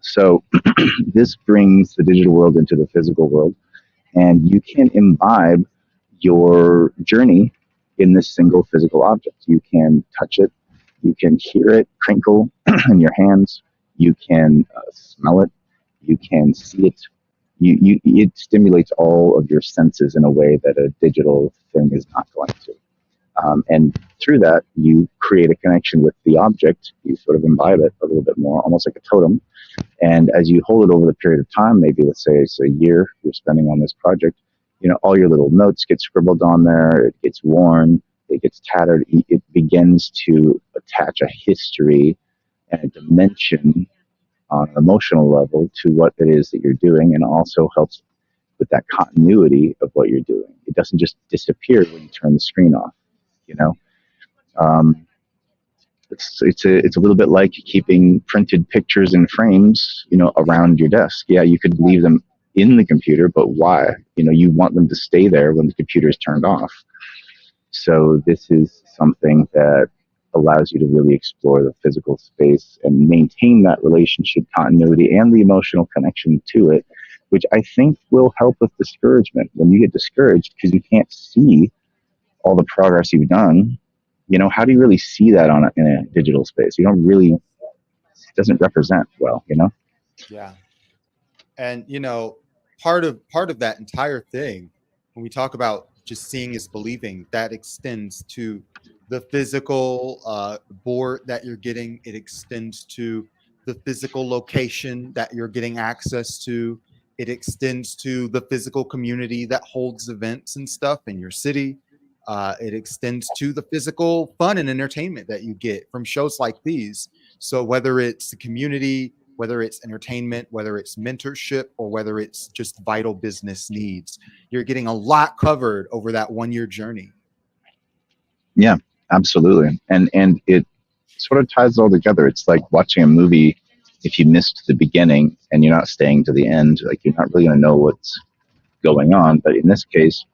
So this brings the digital world into the physical world, and you can imbibe your journey in this single physical object. You can touch it, you can hear it crinkle in your hands, you can smell it, you can see it. It stimulates all of your senses in a way that a digital thing is not going to. And through that, you create a connection with the object. You sort of imbibe it a little bit more, almost like a totem. And as you hold it over the period of time, maybe let's say it's a year you're spending on this project, all your little notes get scribbled on there, it gets worn, it gets tattered, it begins to attach a history and a dimension on an emotional level to what it is that you're doing, and also helps with that continuity of what you're doing. It doesn't just disappear when you turn the screen off, you know. Um, It's a little bit like keeping printed pictures in frames, Yep. around your desk. Yeah, you could leave them in the computer, but why? You want them to stay there when the computer is turned off. So this is something that allows you to really explore the physical space and maintain that relationship continuity and the emotional connection to it, which I think will help with discouragement. When you get discouraged because you can't see all the progress you've done, how do you really see that in a digital space? You don't really, it doesn't represent well. Yeah. And part of that entire thing, when we talk about just seeing is believing, that extends to the physical board that you're getting. It extends to the physical location that you're getting access to. It extends to the physical community that holds events and stuff in your city. It extends to the physical fun and entertainment that you get from shows like these. So whether it's the community, whether it's entertainment, whether it's mentorship, or whether it's just vital business needs, you're getting a lot covered over that 1 year journey. Yeah, absolutely. And it sort of ties it all together. It's like watching a movie. If you missed the beginning and you're not staying to the end, like you're not really going to know what's going on. But in this case,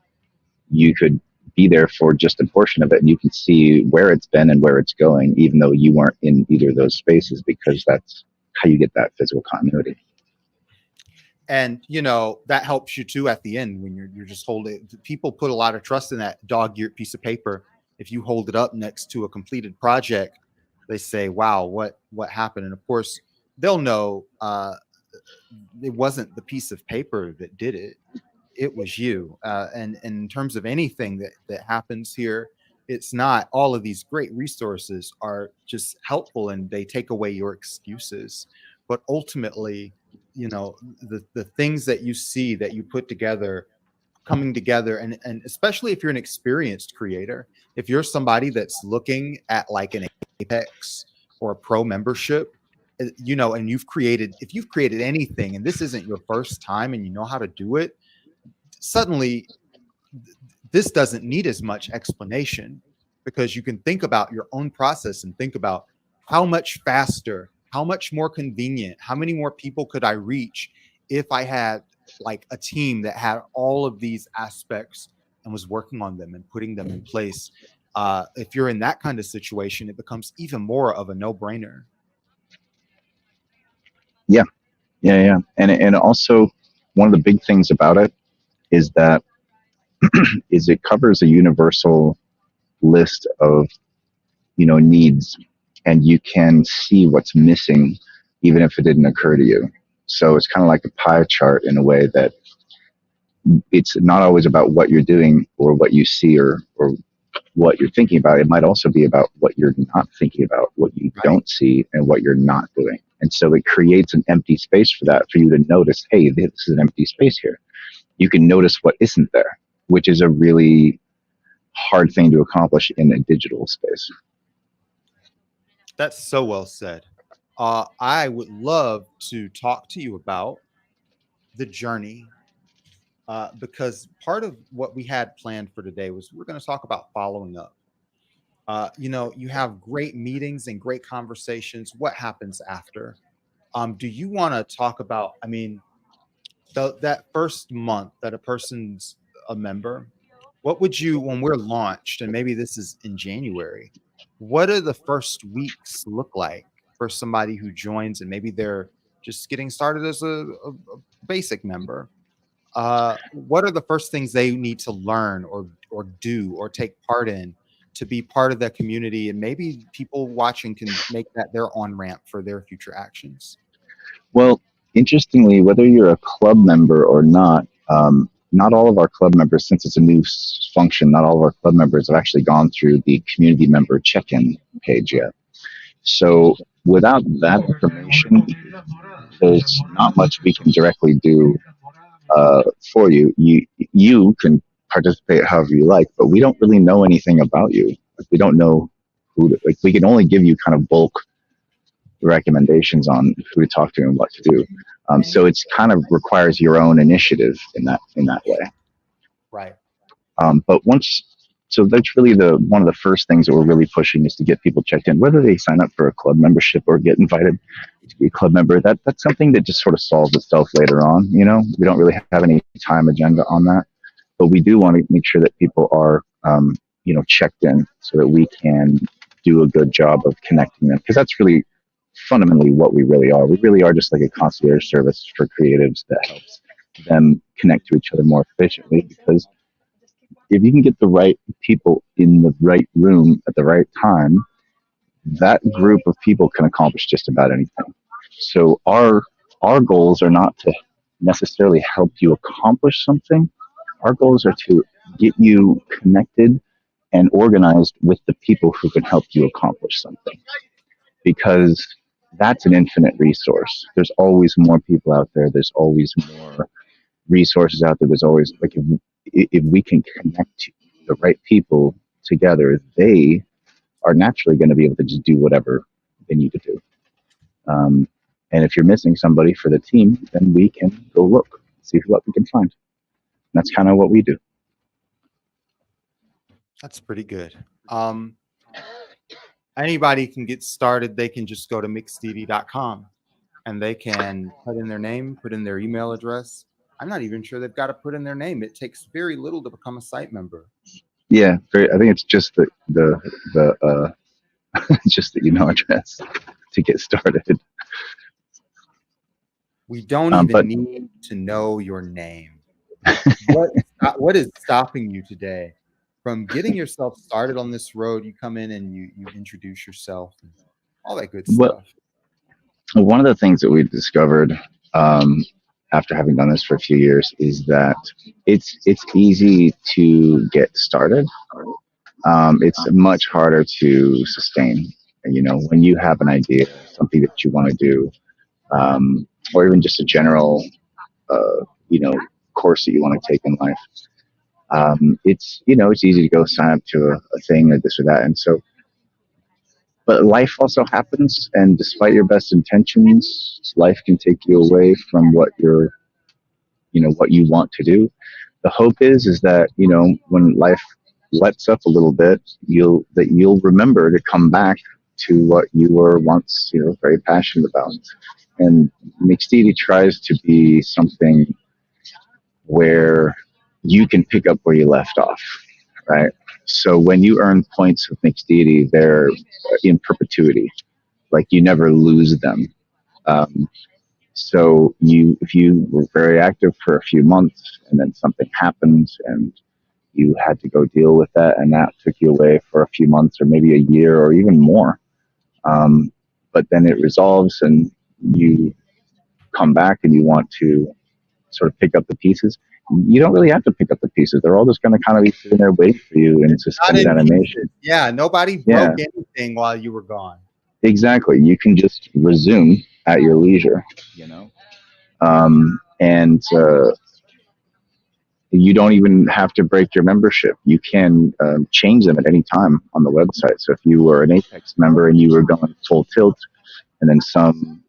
you could be there for just a portion of it and you can see where it's been and where it's going, even though you weren't in either of those spaces, because that's how you get that physical continuity. And that helps you too at the end when you're just holding. People put a lot of trust in that dog-eared piece of paper. If you hold it up next to a completed project, they say, "Wow, what happened?" And of course, they'll know it wasn't the piece of paper that did it. It was you. And in terms of anything that happens here, it's not. All of these great resources are just helpful and they take away your excuses. But ultimately, the things that you see that you put together, coming together, and especially if you're an experienced creator, if you're somebody that's looking at like an Apex or a pro membership, and if you've created anything and this isn't your first time and you know how to do it, suddenly this doesn't need as much explanation, because you can think about your own process and think about how much faster, how much more convenient, how many more people could I reach if I had like a team that had all of these aspects and was working on them and putting them in place. If you're in that kind of situation, it becomes even more of a no-brainer. Yeah, yeah, yeah. And also one of the big things about it is that it covers a universal list of needs, and you can see what's missing even if it didn't occur to you. So it's kind of like a pie chart in a way that it's not always about what you're doing or what you see or what you're thinking about. It might also be about what you're not thinking about, what you Right. don't see, and what you're not doing. And so it creates an empty space for that, for you to notice, hey, this is an empty space here. You can notice what isn't there, which is a really hard thing to accomplish in a digital space. That's so well said. I would love to talk to you about the journey, because part of what we had planned for today was we're going to talk about following up. You have great meetings and great conversations. What happens after? Do you want to talk about? I mean, that first month that a person's a member, what would you, when we're launched, and maybe this is in January, what are the first weeks look like for somebody who joins and maybe they're just getting started as a basic member? What are the first things they need to learn or do or take part in to be part of that community? And maybe people watching can make that their on ramp for their future actions. Well, interestingly, whether you're a club member or not all of our club members, since it's a new function, not all of our club members have actually gone through the community member check-in page yet. So without that information, there's not much we can directly do for you. You can participate however you like, but we don't really know anything about you. Like, we don't know like we can only give you kind of bulk recommendations on who to talk to and what to do. So it's kind of requires your own initiative in that way. Right. But once So that's really the one of the first things that we're really pushing is to get people checked in, whether they sign up for a club membership or get invited to be a club member. That's something that just sort of solves itself later on. We don't really have any time agenda on that, but we do want to make sure that people are checked in so that we can do a good job of connecting them, because that's really fundamentally what we really are. We really are just like a concierge service for creatives that helps them connect to each other more efficiently, because if you can get the right people in the right room at the right time, that group of people can accomplish just about anything. So our goals are not to necessarily help you accomplish something. Our goals are to get you connected and organized with the people who can help you accomplish something, because that's an infinite resource. There's always more people out there. There's always more resources out there. There's always like if we can connect the right people together, they are naturally going to be able to just do whatever they need to do. Um, and if you're missing somebody for the team, then we can go look, see what we can find. And that's kind of what we do. That's pretty good. Anybody can get started. They can just go to mixdd.com and they can put in their name, put in their email address. I'm not even sure they've got to put in their name. It takes very little to become a site member. Yeah, I think it's just the just the email address to get started. We don't But even need to know your name. What is stopping you today from getting yourself started on this road? You come in and you introduce yourself and all that good what stuff. one of the things that we've discovered after having done this for a few years is that it's easy to get started. It's much harder to sustain. When you have an idea, something that you want to do, or even just a general, course that you want to take in life. It's easy to go sign up to a thing or this or that, and so. But life also happens, and despite your best intentions, life can take you away from what you want to do. The hope is that when life lets up a little bit, you'll remember to come back to what you were once very passionate about. And Mixtidi tries to be something where you can pick up where you left off, right? So when you earn points with Mixtidi, they're in perpetuity, like you never lose them. Um, so if you were very active for a few months and then something happened and you had to go deal with that, and that took you away for a few months or maybe a year or even more, but then it resolves and you come back and you want to sort of pick up the pieces. You don't really have to pick up the pieces. They're all just going to kind of be sitting there waiting for you in Not suspended in animation. pieces. Yeah, nobody Yeah, broke anything while you were gone. exactly. You can just resume at your leisure. And you don't even have to break your membership. You can change them at any time on the website. So if you were an Apex member and you were going full tilt, and then some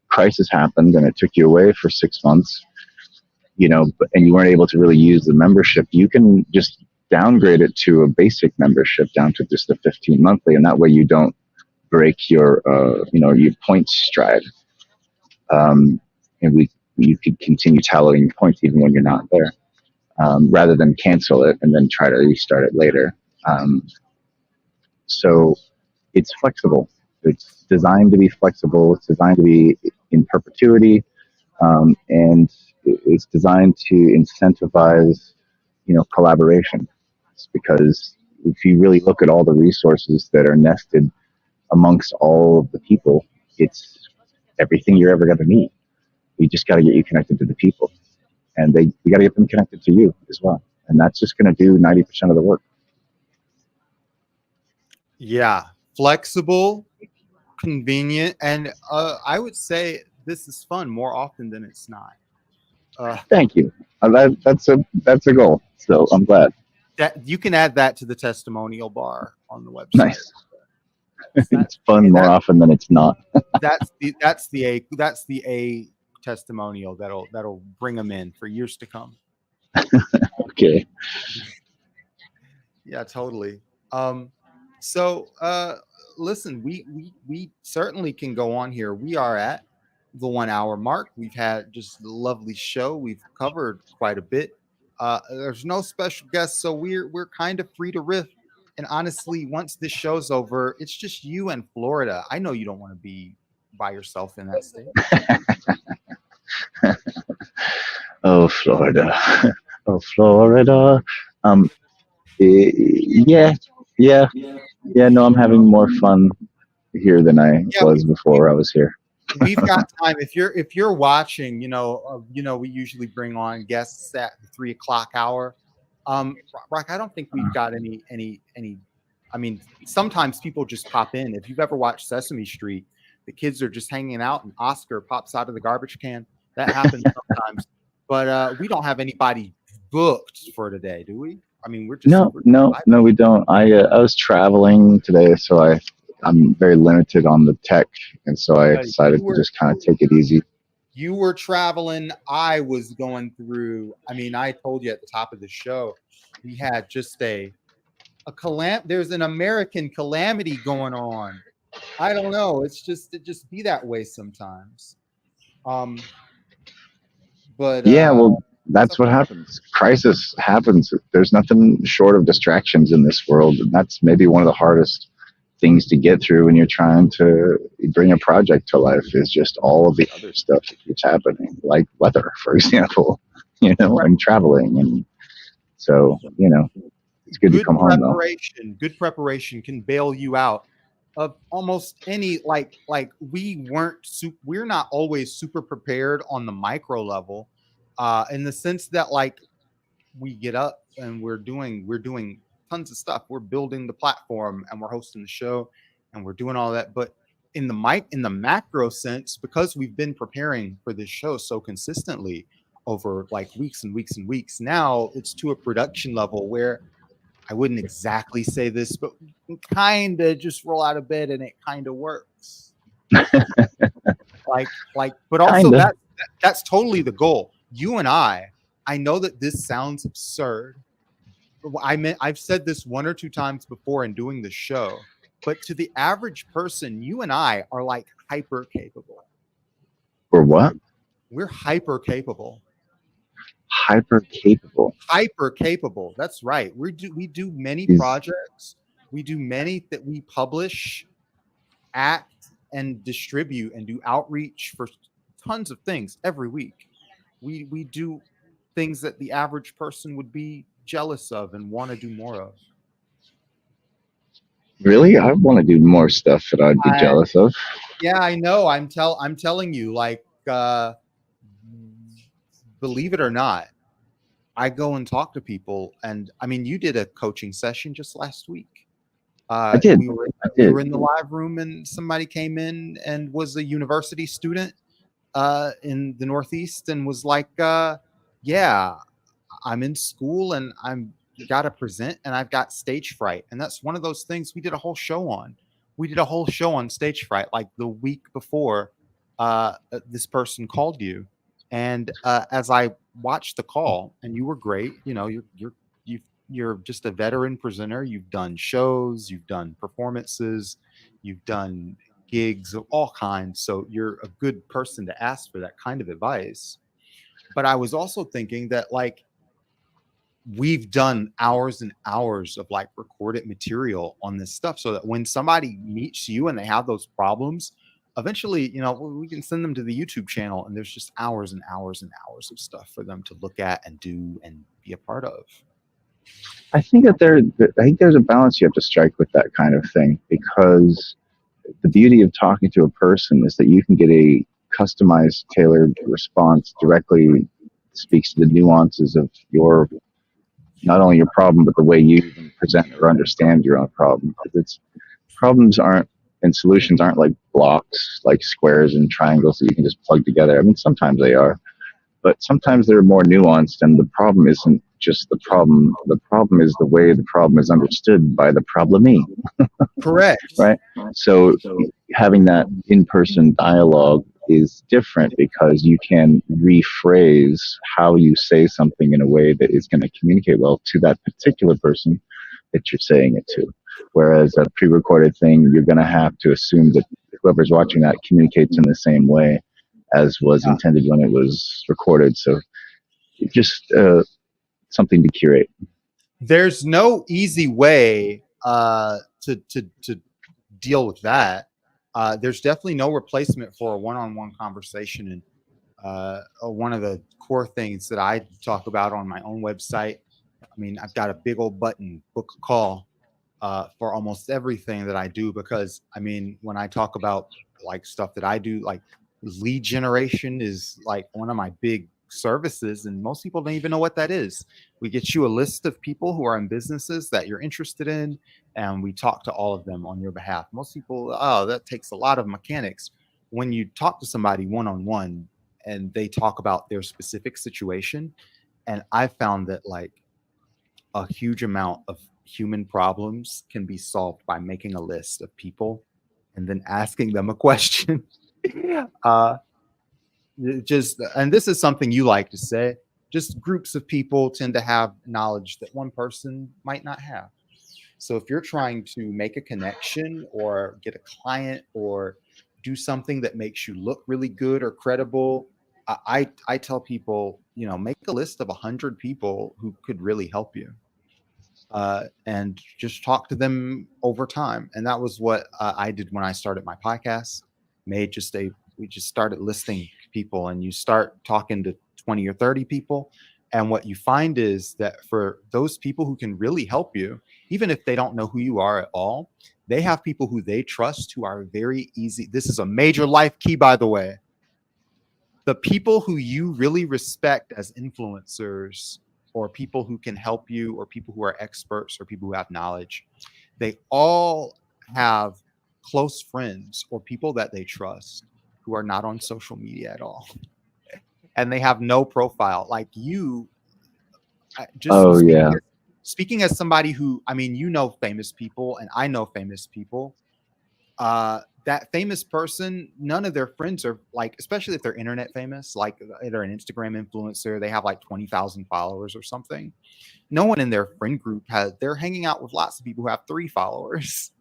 crisis happened and it took you away for 6 months, and you weren't able to really use the membership, you can just downgrade it to a basic membership down to just the 15 monthly, and that way you don't break your points stride. And you could continue tallying points even when you're not there, rather than cancel it and then try to restart it later. So it's flexible. It's designed to be flexible. It's designed to be in perpetuity, and it's designed to incentivize, collaboration. It's because if you really look at all the resources that are nested amongst all of the people, it's everything you're ever going to need. You just got to get you connected to the people, and you got to get them connected to you as well. And that's just going to do 90% of the work. Yeah, flexible, convenient, and I would say this is fun more often than it's not. Uh, Thank you. That's a goal. So I'm glad. that you can add that to the testimonial bar on the website. Nice. That, It's fun more that often than it's not. that's the A testimonial that'll bring them in for years to come. Okay. Yeah, totally. Um, so listen, we certainly can go on here. We are at the 1 hour mark. We've had just a lovely show. We've covered quite a bit. There's no special guests, so we're kind of free to riff. And honestly, once this show's over, it's just you and Florida. I know you don't want to be by yourself in that state. Oh, Florida. Oh, Florida. Um, yeah, yeah, yeah. No, I'm having more fun here than I Yeah, was before I was here. we've got time. If you're watching, we usually bring on guests at the 3 o'clock hour. Rock, I don't think we've got any. I mean, sometimes people just pop in. If you've ever watched Sesame Street, the kids are just hanging out, and Oscar pops out of the garbage can. That happens sometimes, but we don't have anybody booked for today, do we? I mean, we're just No, we're no, no, we don't. I was traveling today, so I'm very limited on the tech, and so I you decided to were just kind of take it easy. you were traveling. I was going through. I mean, I told you at the top of the show, we had just there's an American calamity going on. I don't know. It just be that way sometimes. Um, but Yeah, well, it's that's what okay. happens. Crisis happens. There's nothing short of distractions in this world, and that's maybe one of the hardest things to get through when you're trying to bring a project to life is just all of the other stuff that keeps happening, like weather, for example, Right. and traveling. And so, it's good to Good come home though. preparation can bail you out of almost any we're not always super prepared on the micro level, in the sense that we get up and we're doing tons of stuff. We're building the platform and we're hosting the show and we're doing all that. But in the macro sense, because we've been preparing for this show so consistently over weeks and weeks and weeks, now it's to a production level where I wouldn't exactly say this, but kind of just roll out of bed and it kind of works. But also Kinda. that's totally the goal. You and I know that this sounds absurd. I've said this one or two times before in doing the show, but to the average person, you and I are like hyper capable. Or what? We're hyper capable. Hyper capable. Hyper capable. That's right. We do many Is projects. We do many that we publish, act, and distribute and do outreach for tons of things every week. We do things that the average person would be jealous of and want to do more of. really? I want to do more stuff that I'd be I jealous of. Yeah, I know. I'm telling you, believe it or not, I go and talk to people, and I mean, you did a coaching session just last week. I did. We were I we did. were in the live room, and somebody came in and was a university student in the Northeast, and was like, "Yeah, I'm in school and I'm got to present and I've got stage fright." And that's one of those things we did a whole show on. We did a whole show on stage fright like the week before this person called you. And as I watched the call, and you were great, you you're just a veteran presenter. You've done shows, you've done performances, you've done gigs of all kinds. So you're a good person to ask for that kind of advice. But I was also thinking that we've done hours and hours of recorded material on this stuff, so that when somebody meets you and they have those problems, eventually, we can send them to the YouTube channel, and there's just hours and hours and hours of stuff for them to look at and do and be a part of. I think there's a balance you have to strike with that kind of thing because the beauty of talking to a person is that you can get a customized, tailored response directly speaks to the nuances of your not only your problem but the way you even present or understand your own problem. Because it's problems aren't and solutions aren't like blocks, like squares and triangles that you can just plug together. I mean, sometimes they are, but sometimes they're more nuanced, and the problem isn't just the problem. The problem is the way the problem is understood by the problemee, Correct. right? So having that in-person dialogue is different because you can rephrase how you say something in a way that is going to communicate well to that particular person that you're saying it to. Whereas a pre-recorded thing, you're going to have to assume that whoever's watching that communicates in the same way as was Yeah. intended when it was recorded. So just something to curate. There's no easy way to deal with that. There's definitely no replacement for a one-on-one conversation, and one of the core things that I talk about on my own website. I mean, I've got a big old button, book a call, for almost everything that I do, because I mean, when I talk about like stuff that I do, like lead generation is like one of my big services, and most people don't even know what that is. We get you a list of people who are in businesses that you're interested in, and we talk to all of them on your behalf. Most people, oh, that takes a lot of mechanics. When you talk to somebody one on one and they talk about their specific situation, and I found that like a huge amount of human problems can be solved by making a list of people and then asking them a question. uh, just, and this is something you like to say, just groups of people tend to have knowledge that one person might not have. So if you're trying to make a connection or get a client or do something that makes you look really good or credible, I tell people, you know, make a list of 100 people who could really help you, and just talk to them over time. And that was what I did when I started my podcast. Made just a We just started listing people, and you start talking to 20 or 30 people. And what you find is that for those people who can really help you, even if they don't know who you are at all, they have people who they trust who are very easy. This is a major life key, by the way. The people who you really respect as influencers, or people who can help you, or people who are experts, or people who have knowledge, they all have close friends or people that they trust who are not on social media at all. And they have no profile like you. Just Oh yeah. speaking as somebody who, I mean, you know famous people and I know famous people. That famous person, none of their friends are like, especially if they're internet famous, like they're an Instagram influencer, they have like 20,000 followers or something. No one in their friend group has, they're hanging out with lots of people who have 3 followers.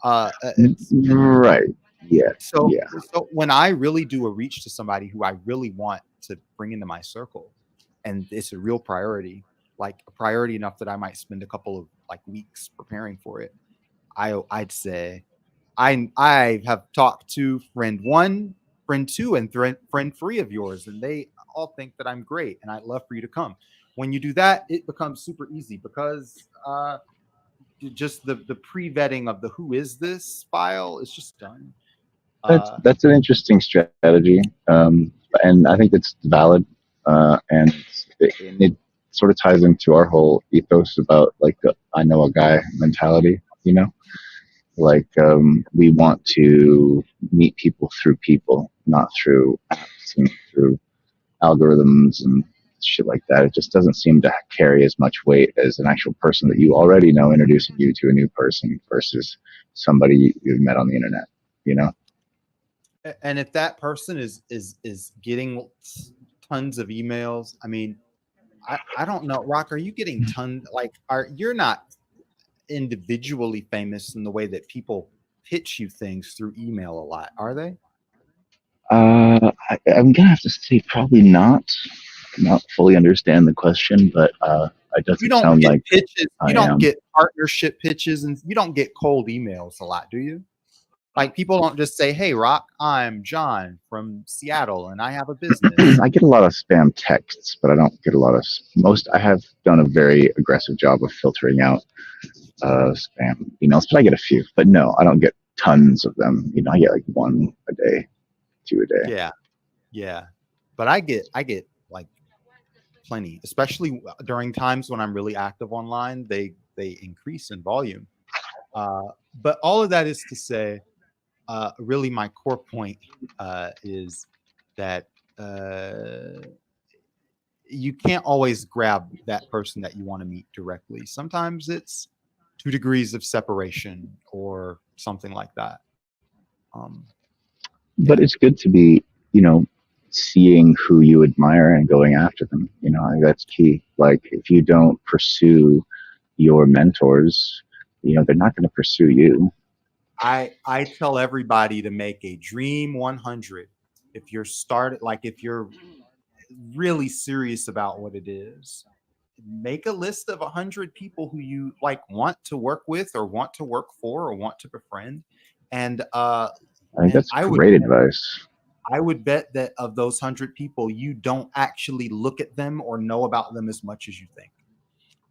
It's Right. Yeah. so Yeah. so when I really do a reach to somebody who I really want to bring into my circle, and it's a real priority, like a priority enough that I might spend a couple of like weeks preparing for it. I'd say I have talked to friend one, friend two, and friend three of yours, and they all think that I'm great, and I'd love for you to come. When you do that, it becomes super easy because just the pre vetting of the who is this file is just done. Uh, That's an interesting strategy, and I think it's valid, and it sort of ties into our whole ethos about like the I know a guy mentality. You know, like we want to meet people, not through apps and through algorithms and shit like that. It just doesn't seem to carry as much weight as an actual person that you already know introducing you to a new person versus somebody you've met on the internet. You know. and if that person is getting tons of emails, I mean, I don't know, Rock, are you getting tons, like, are you're not individually famous in the way that people pitch you things through email a lot, are they? I'm gonna have to say probably not. Not fully understand the question, but it You doesn't don't sound get like pitches, you I don't am. get partnership pitches, and you don't get cold emails a lot, do you? Like, people don't just say, "Hey, Rock, I'm John from Seattle, and I have a business." I get a lot of spam texts, but I don't get a lot of most. I have done a very aggressive job of filtering out spam emails, but I get a few. But no, I don't get tons of them. You know, I get like one a day, two a day. Yeah, yeah. But I get, like, plenty, especially during times when I'm really active online, they increase in volume. But all of that is to say, really my core point is that you can't always grab that person that you want to meet directly. Sometimes it's 2 degrees of separation or something like that. Um, But yeah, it's good to be, you know, seeing who you admire and going after them. You know, I think that's key. Like if you don't pursue your mentors, they're not going to pursue you. I tell everybody to make a dream 100. If you're really serious about what it is, make a list of 100 people who you like want to work with or want to work for or want to befriend. And I think and that's great advice. I would bet that of those 100 people, you don't actually look at them or know about them as much as you think.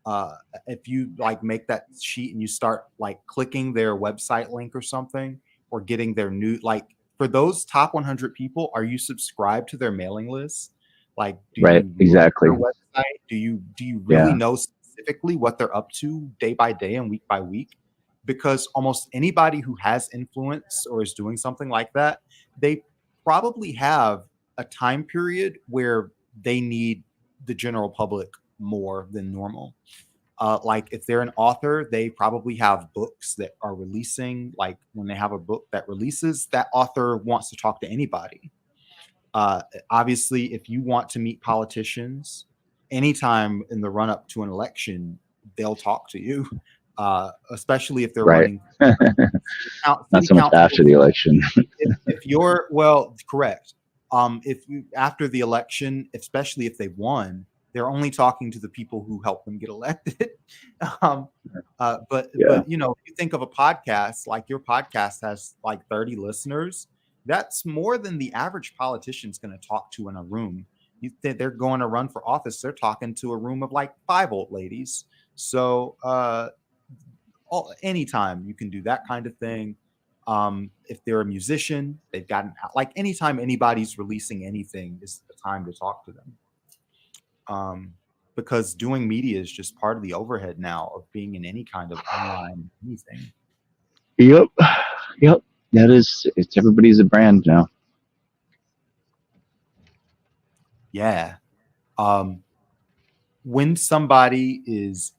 uh, if you like make that sheet and you start like clicking their website link or something, or getting their new, like, for those top 100 people, are you subscribed to their mailing list? Like, do Right, you look at their exactly. website? Do you really Yeah, know specifically what they're up to day by day and week by week? Because almost anybody who has influence or is doing something like that, they probably have a time period where they need the general public more than normal. Like if they're an author, they probably have books that are releasing. Like when they have a book that releases, that author wants to talk to anybody. Obviously, if you want to meet politicians anytime in the run up to an election, they'll talk to you, especially if they're right. running Not city so much council. after the election. If you're, well, correct. If you, after the election, especially if they won, they're only talking to the people who helped them get elected. um, Yeah, but if you think of a podcast, like your podcast has like 30 listeners, that's more than the average politician's going to talk to in a room. You think they're going to run for office, they're talking to a room of like 5 old ladies. So anytime you can do that kind of thing. If they're a musician, they've gotten like anytime anybody's releasing anything is the time to talk to them. Um, because doing media is just part of the overhead now of being in any kind of online anything. yep, yep. It's everybody's a brand now. Yeah. Um, when somebody is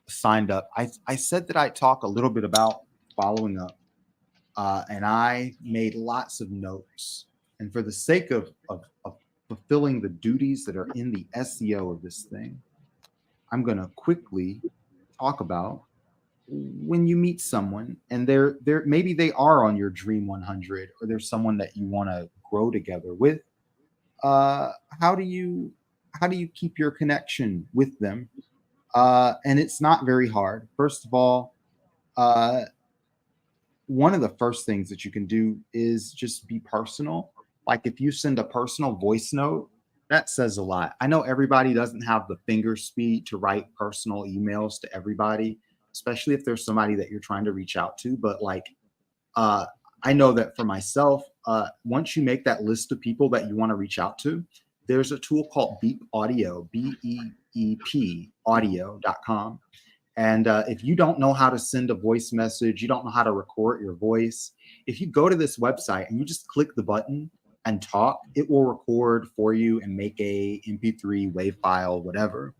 signed up, I said that I talk a little bit about following up. And I made lots of notes. And for the sake of fulfilling the duties that are in the SEO of this thing, I'm going to quickly talk about when you meet someone and they're maybe they are on your dream 100, or there's someone that you want to grow together with. Uh, how do you keep your connection with them? And it's not very hard. First of all, uh, one of the first things that you can do is just be personal. Like if you send a personal voice note, that says a lot. I know everybody doesn't have the finger speed to write personal emails to everybody, especially if there's somebody that you're trying to reach out to. But like, uh, I know that for myself, once you make that list of people that you want to reach out to, there's a tool called Beep Audio, BEEP audio.com. And if you don't know how to send a voice message, you don't know how to record your voice, if you go to this website and you just click the button and talk, it will record for you and make a MP3 wave file, whatever.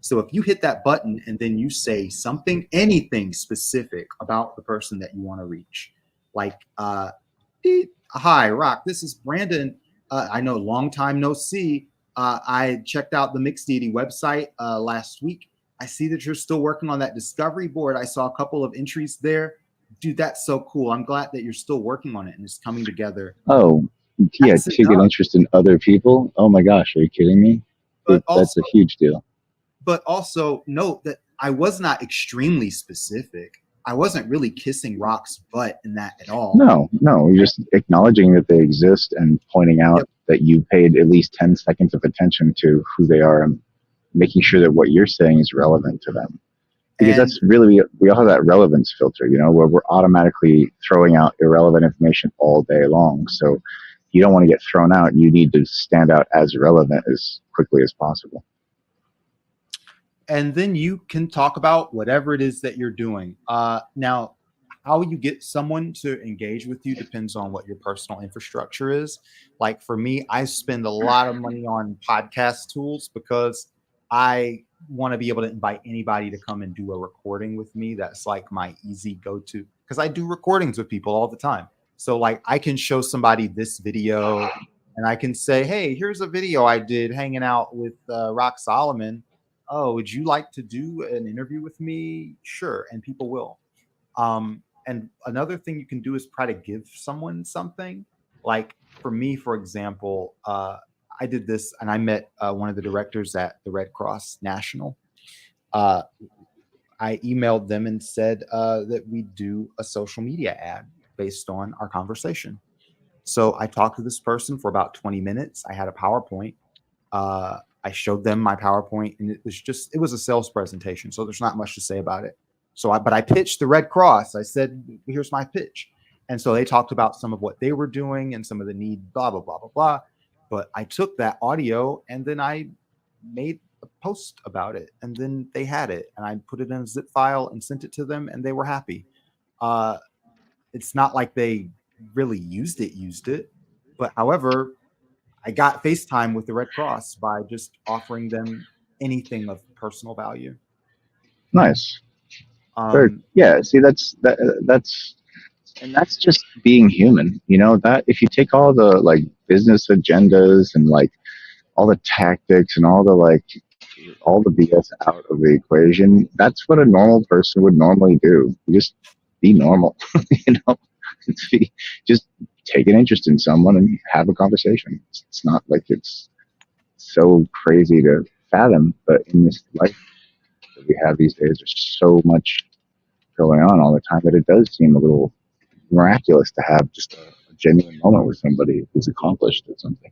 So if you hit that button and then you say something, anything specific about the person that you want to reach, like, hi, Rock, this is Brandon. I know, long time no see. I checked out the Mixed Deity website last week. I see that you're still working on that discovery board. I saw a couple of entries there. Dude, that's so cool. I'm glad that you're still working on it and it's coming together. Oh, yeah. That's Take an enough. interest in other people. Oh my gosh, are you kidding me? But That's a also, huge deal. note that I was not extremely specific. I wasn't really kissing Rock's butt in that at all. No, no. You're just acknowledging that they exist and pointing out Yep. that you paid at least 10 seconds of attention to who they are and making sure that what you're saying is relevant to them. Because And that's really, we all have that relevance filter, where we're automatically throwing out irrelevant information all day long. So you don't want to get thrown out. You need to stand out as relevant as quickly as possible. then you can talk about whatever it is that you're doing. Now, how you get someone to engage with you depends on what your personal infrastructure is. Like for me, I spend a lot of money on podcast tools because I want to be able to invite anybody to come and do a recording with me. That's like my easy go-to, because I do recordings with people all the time. So like I can show somebody this video and I can say, hey, here's a video I did hanging out with Rock Solomon. "Oh, would you like to do an interview with me?" Sure, and people will. And another thing you can do is try to give someone something. Like for me, for example, I did this and I met one of the directors at the Red Cross National. Uh, I emailed them and said that we do a social media ad based on our conversation. So I talked to this person for about 20 minutes. I had a PowerPoint. I showed them my PowerPoint, and it was a sales presentation. So there's not much to say about it. But I pitched the Red Cross. I said, here's my pitch. And so they talked about some of what they were doing and some of the need, blah, blah, blah, blah, blah. But I took that audio and then I made a post about it. And then they had it. And I put it in a zip file and sent it to them, and they were happy. Uh, it's not like they really used it. But however, I got FaceTime with the Red Cross by just offering them anything of personal value. Nice. Very, Um, yeah. See, that's just being human. You know, that if you take all the like business agendas and like all the tactics and all the BS out of the equation, that's what a normal person would normally do. You just be normal, you know. Just take an interest in someone and have a conversation. It's not like it's so crazy to fathom, but in this life that we have these days, there's so much going on all the time that it does seem a little miraculous to have just a genuine moment with somebody who's accomplished at something.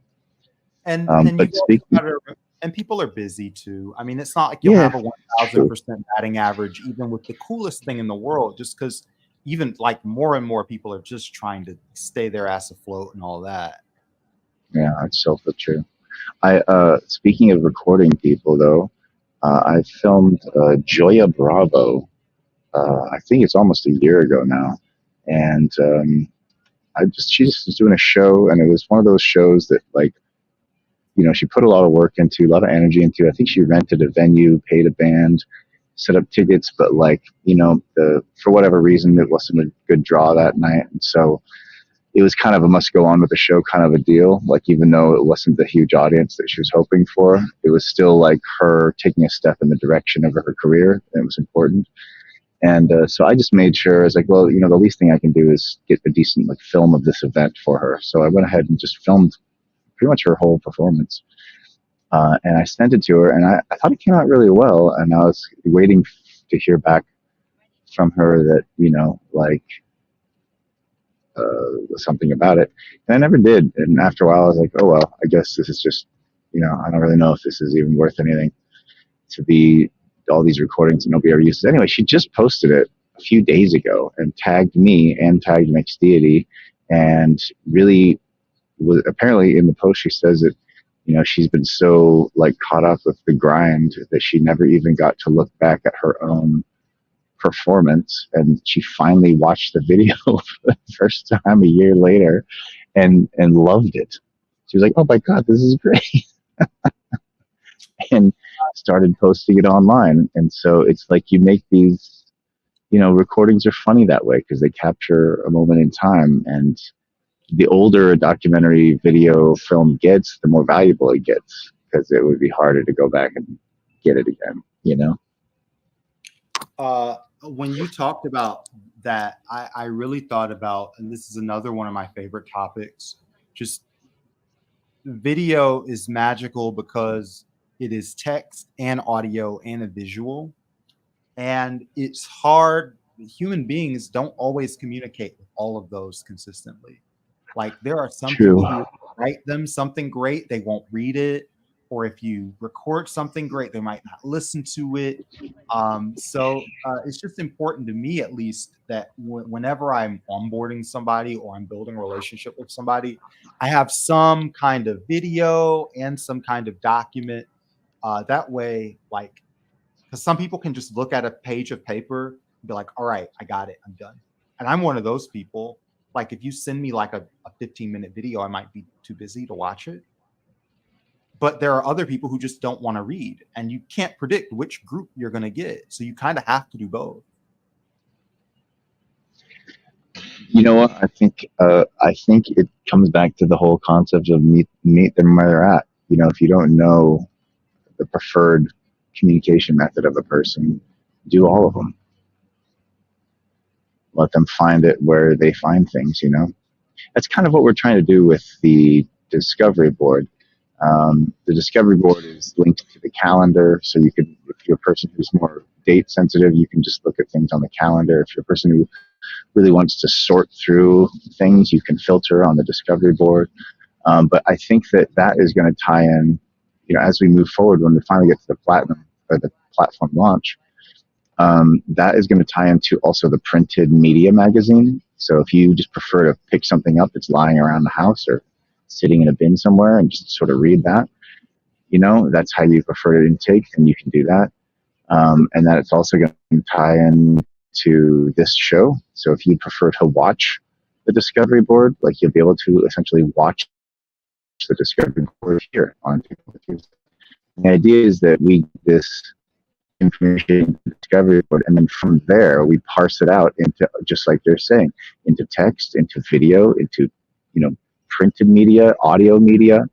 and you But also speaking, gotta, and people are busy too. I mean, it's not like you'll yeah, have a true. 1000% batting average, even with the coolest thing in the world, just because even like more and more people are just trying to stay their ass afloat and all that. Yeah, it's so true. I speaking of recording people though, I filmed Joya Bravo. I think it's almost a year ago now, and she just was doing a show, and it was one of those shows that like she put a lot of work into, a lot of energy into. I think she rented a venue, paid a band, set up tickets, but like the for whatever reason it wasn't a good draw that night, and so it was kind of a must go on with the show kind of a deal. Like even though it wasn't the huge audience that she was hoping for, it was still like her taking a step in the direction of her career, and it was important. And so I just made sure I was like, well, the least thing I can do is get a decent like film of this event for her. So I went ahead and just filmed pretty much her whole performance. And I sent it to her, and I thought it came out really well. And I was waiting to hear back from her that like something about it, and I never did. And after a while, I was like, oh well, I guess this is just I don't really know if this is even worth anything to be all these recordings that nobody ever uses. Anyway, she just posted it a few days ago and tagged me and tagged Mixed Deity, and really was apparently in the post she says that she's been so like caught up with the grind that she never even got to look back at her own performance, and she finally watched the video for the first time a year later and loved it. She was like, oh my god, this is great. And started posting it online. And so it's like you make these recordings are funny that way because they capture a moment in time, and the older a documentary video film gets, the more valuable it gets because it would be harder to go back and get it again. When you talked about that, I really thought about, and this is another one of my favorite topics, just video is magical because it is text and audio and a visual. And it's hard. Human beings don't always communicate with all of those consistently. Like there are some True. people who write them something great, they won't read it. Or if you record something great, they might not listen to it. So it's just important to me, at least, that whenever I'm onboarding somebody or I'm building a relationship with somebody, I have some kind of video and some kind of document. That way, like, because some people can just look at a page of paper and be like, all right, I got it, I'm done. And I'm one of those people. Like, if you send me like a 15-minute video, I might be too busy to watch it. But there are other people who just don't want to read, and you can't predict which group you're going to get. So you kind of have to do both. You know what? I think it comes back to the whole concept of meet them where they're at. If you don't know the preferred communication method of a person, do all of them. Let them find it where they find things, you know? That's kind of what we're trying to do with the discovery board. The discovery board is linked to the calendar, so you can, if you're a person who's more date sensitive, you can just look at things on the calendar. If you're a person who really wants to sort through things, you can filter on the discovery board. But I think that that is going to tie in, you know, as we move forward, when we finally get to the platinum or the platform launch, that is going to tie into also the printed media magazine. So if you just prefer to pick something up that's lying around the house or sitting in a bin somewhere and just sort of read that, you know, that's how you prefer to intake, and you can do that. And that it's also going to tie in to this show. So if you prefer to watch the discovery board, like you'll be able to essentially watch the discovery board here on Takeover. The idea is that we get this information discovery board, and then from there we parse it out into, just like they're saying, into text, into video, into, you know, printed media, audio media,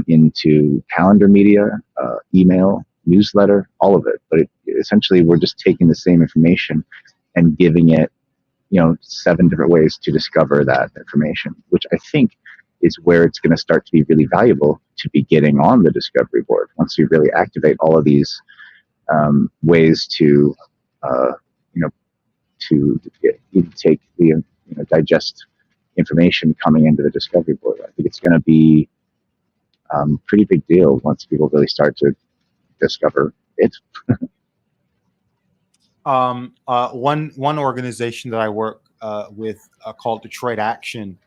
into calendar media, email, newsletter, all of it. But essentially, we're just taking the same information and giving it, you know, 7 different ways to discover that information, which I think is where it's going to start to be really valuable to be getting on the discovery board once we really activate all of these ways to, you know, to take the, you know, digest information coming into the discovery board. I think it's going to be pretty big deal once people really start to discover it. One organization that I work with called Detroit Action,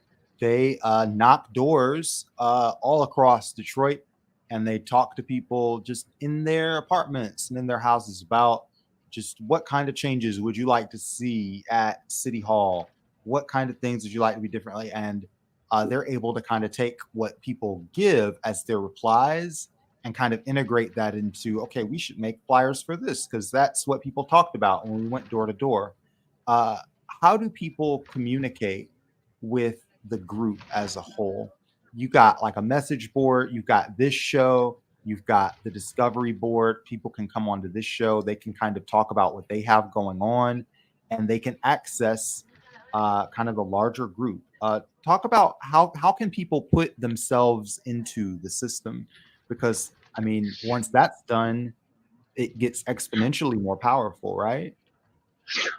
they knock doors all across Detroit, and they talk to people just in their apartments and in their houses about just what kind of changes would you like to see at City Hall, what kind of things would you like to be differently, and they're able to kind of take what people give as their replies and kind of integrate that into, okay, we should make flyers for this because that's what people talked about when we went door to door. uh, how do people communicate with the group as a whole? You got like a message board, you've got this show, you've got the discovery board. People can come onto this show, they can kind of talk about what they have going on, and they can access kind of the larger group. Talk about how can people put themselves into the system, because I mean, once that's done, it gets exponentially more powerful, right?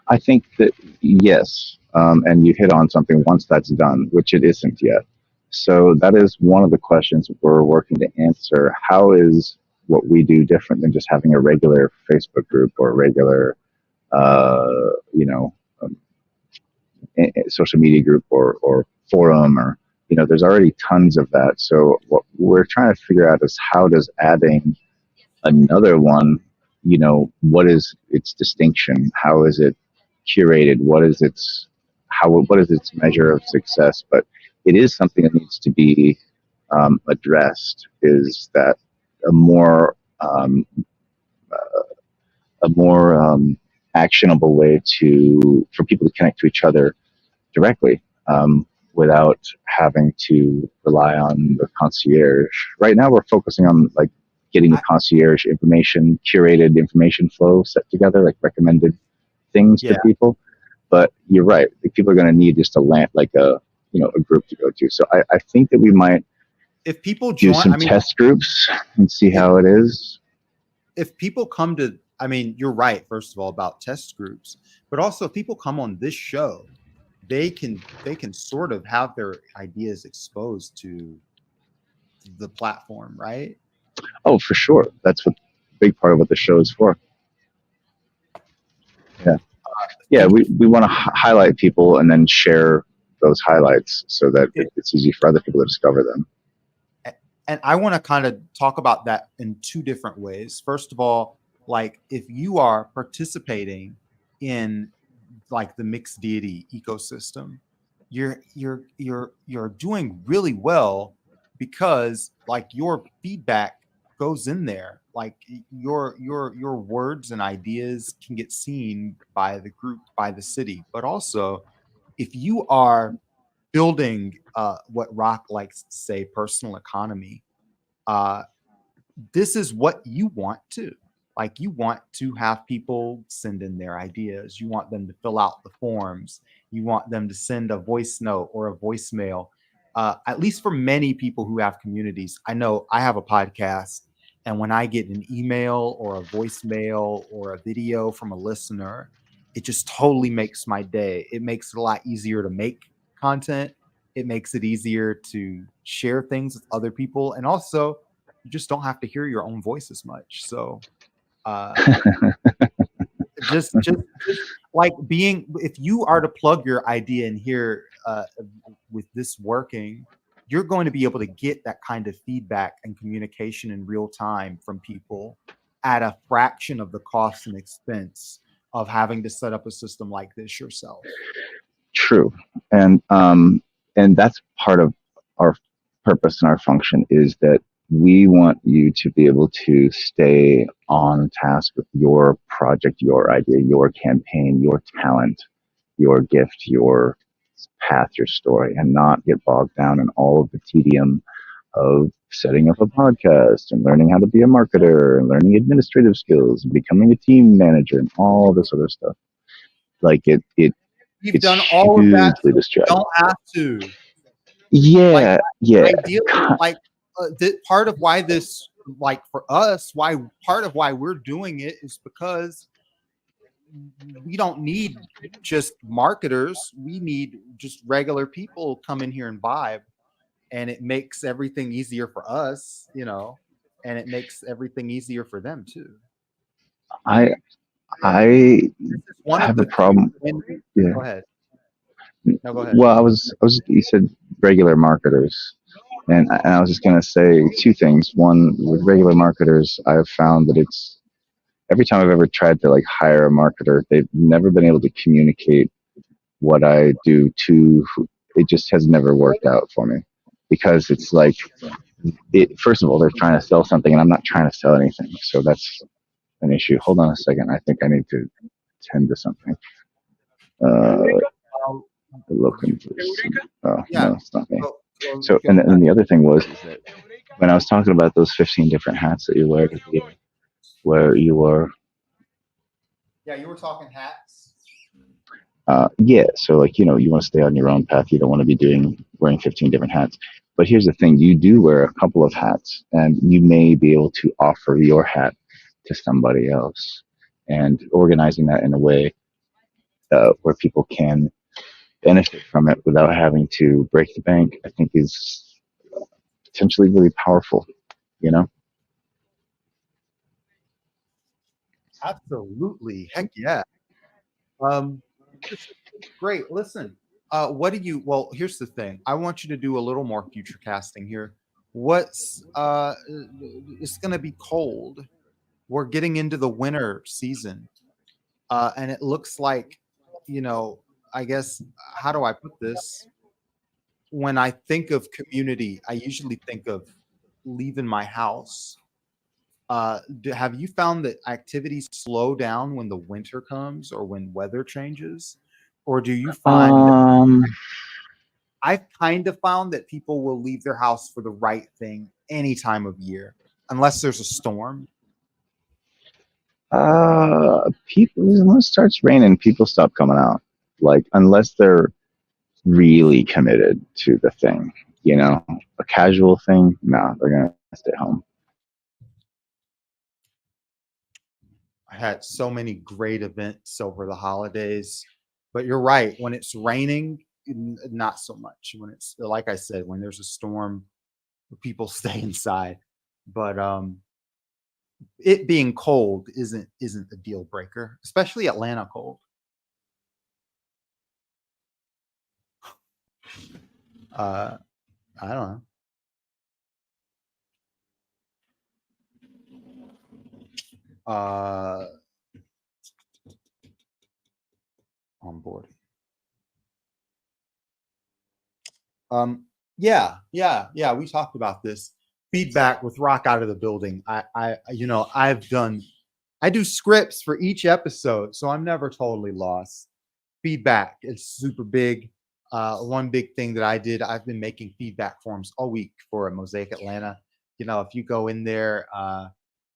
I think that yes, and you hit on something once that's done, which it isn't yet. So that is one of the questions we're working to answer. How is what we do different than just having a regular Facebook group or a regular, uh, you know, um, social media group or forum, or, you know, there's already tons of that. So what we're trying to figure out is how does adding another one, you know, what is its distinction? How is it curated? What is its what is its measure of success? But it is something that needs to be addressed. Is that a more a more actionable way to for people to connect to each other directly, without having to rely on the concierge. Right now, we're focusing on like getting the I, concierge information, curated information flow set together, like recommended things for yeah, people. But you're right; like, people are going to need just a land, like a, you know, a group to go to. So I think that we might if people do join, some I mean, test groups and see if how it is. if people come to, I mean, you're right, first of all, about test groups, but also if people come on this show, they can sort of have their ideas exposed to the platform, right? Oh, for sure. That's what big part of what the show is for. Yeah. Yeah, Can we want to highlight people and then share those highlights so that you, it's easy for other people to discover them. and I want to kind of talk about that in two different ways. First of all, like if you are participating in like the mixed deity ecosystem, you're doing really well, because like your feedback goes in there. Like your words and ideas can get seen by the group, by the city. But also, if you are building what Rock likes to say, personal economy, uh, this is what you want to. Like you want to have people send in their ideas. You want them to fill out the forms. You want them to send a voice note or a voicemail. At least for many people who have communities, I know I have a podcast, and when I get an email or a voicemail or a video from a listener, it just totally makes my day. It makes it a lot easier to make content. It makes it easier to share things with other people, and also you just don't have to hear your own voice as much. So uh, just like being, if you are to plug your idea in here with this working, you're going to be able to get that kind of feedback and communication in real time from people at a fraction of the cost and expense of having to set up a system like this yourself. True, and that's part of our purpose and our function is that we want you to be able to stay on task with your project, your idea, your campaign, your talent, your gift, your path, your story, and not get bogged down in all of the tedium of setting up a podcast and learning how to be a marketer and learning administrative skills and becoming a team manager and all this other stuff. Like We've it's done all of that hugely so we distracting. don't have to. Like, Yeah, yeah. ideally, like part of why this, like for us, why part of why we're doing it is because we don't need just marketers. We need just regular people come in here and vibe, and it makes everything easier for us, and it makes everything easier for them too. I I This is one of have a the few problem. when Yeah. go ahead. No, go ahead. Well, I was. You said regular marketers, and I was just gonna say two things. One, with regular marketers, I've found that it's every time I've ever tried to like hire a marketer, they've never been able to communicate what I do to. It just has never worked out for me because it's like first of all, they're trying to sell something, and I'm not trying to sell anything, so that's an issue. Hold on a second. I think I need to tend to something. Uh, Um, looking you, for some. Oh yeah, no, it's not me. So, go and the other thing was is that when I was talking about those 15 different hats that you wear to be where you were, Yeah, you were talking hats. yeah. So like you want to stay on your own path. You don't want to be wearing 15 different hats. But here's the thing: you do wear a couple of hats, and you may be able to offer your hat to somebody else, and organizing that in a way where people can benefit from it without having to break the bank, I think is potentially really powerful. You know. Absolutely. Heck yeah. Um, this is great. Listen, what do you, well, here's the thing. I want you to do a little more future casting here. What's, it's going to be cold. We're getting into the winter season. And it looks like, you know, I guess, how do I put this? When I think of community, I usually think of leaving my house. Have you found that activities slow down when the winter comes or when weather changes? Or do you find that Um, I've kind of found that people will leave their house for the right thing any time of year, unless there's a storm? people, when it starts raining, people stop coming out. Like, unless they're really committed to the thing, a casual thing, no, they're gonna stay home. I had so many great events over the holidays, but you're right. When it's raining, not so much. When it's like I said, when there's a storm, people stay inside. But it being cold isn't a deal breaker, especially Atlanta cold. Uh, I don't know. On board. Um, yeah. We talked about this feedback with Rock out of the building. I do scripts for each episode, so I'm never totally lost. Feedback is super big. One big thing that I did, I've been making feedback forms all week for Mosaic Atlanta. If you go in there,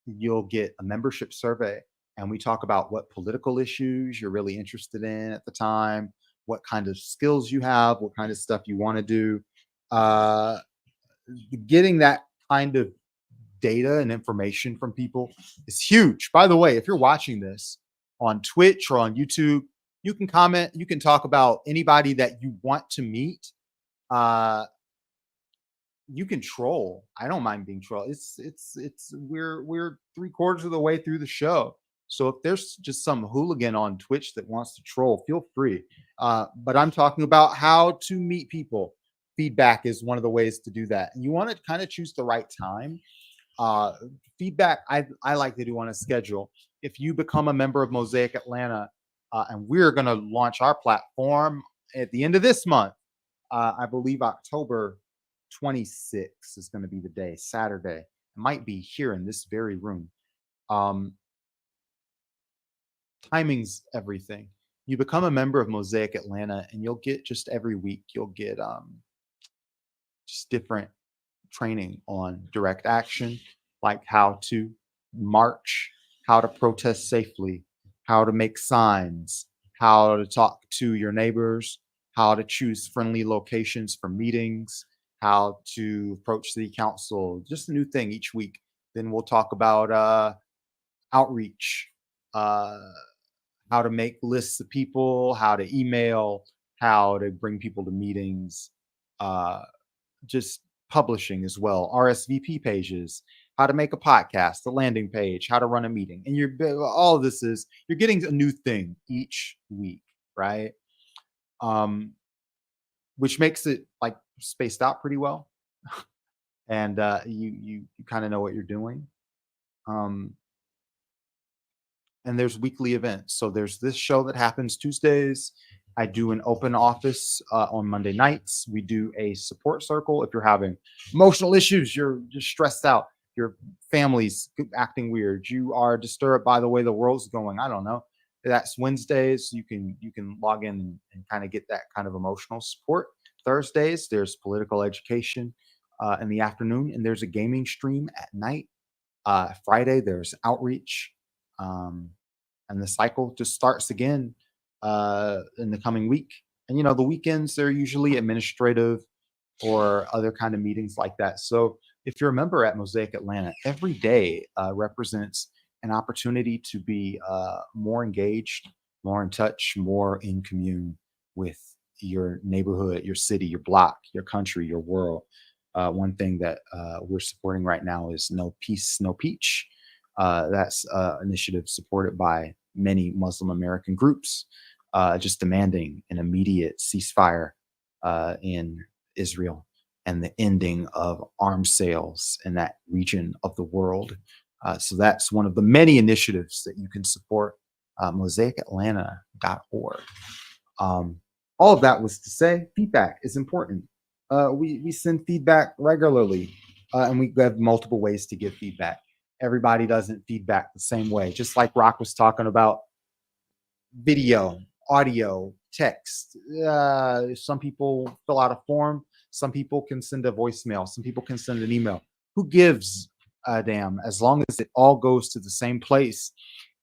you'll get a membership survey, and we talk about what political issues you're really interested in at the time, what kind of skills you have, what kind of stuff you want to do. Uh, Getting that kind of data and information from people is huge. By the way, if you're watching this on Twitch or on YouTube, you can comment, you can talk about anybody that you want to meet. Uh, you can troll. I don't mind being trolled. It's we're three-quarters of the way through the show. So if there's just some hooligan on Twitch that wants to troll, feel free. But I'm talking about how to meet people. Feedback is one of the ways to do that. And you want to kind of choose the right time. uh Feedback I like to do on a schedule. If you become a member of Mosaic Atlanta, and we're going to launch our platform at the end of this month, I believe October 26th is going to be the day, Saturday. It might be here in this very room. um Timing's everything. You become a member of Mosaic Atlanta, and you'll get, just every week you'll get just different training on direct action, like how to march, how to protest safely, how to make signs, how to talk to your neighbors, how to choose friendly locations for meetings, how to approach city council, just a new thing each week. Then we'll talk about outreach, uh, how to make lists of people, how to email, how to bring people to meetings, uh, just publishing as well, RSVP pages, how to make a podcast, a landing page, how to run a meeting. And you're all of this is you're getting a new thing each week, right? Um, which makes it like spaced out pretty well, and you kind of know what you're doing. Um, and there's weekly events. So there's this show that happens Tuesdays. I do an open office on Monday nights. We do a support circle if you're having emotional issues, you're just stressed out, your family's acting weird, you are disturbed by the way the world's going. I don't know. That's Wednesdays. You can log in and kind of get that kind of emotional support. Thursdays, there's political education in the afternoon, and there's a gaming stream at night. Friday, there's outreach, um, and the cycle just starts again in the coming week. And the weekends they're usually administrative or other kind of meetings like that. So if you're a member at Mosaic Atlanta, every day represents an opportunity to be more engaged, more in touch, more in commune with your neighborhood, your city, your block, your country, your world. One thing that we're supporting right now is No Peace, No Peach. That's initiative supported by many Muslim American groups, just demanding an immediate ceasefire in Israel and the ending of arms sales in that region of the world. So that's one of the many initiatives that you can support. MosaicAtlanta.org. Um, all of that was to say, feedback is important. We send feedback regularly, and we have multiple ways to give feedback. Everybody doesn't feedback the same way. Just like Rock was talking about, video, audio, text. Some people fill out a form. Some people can send a voicemail. Some people can send an email. Who gives a damn? As long as it all goes to the same place.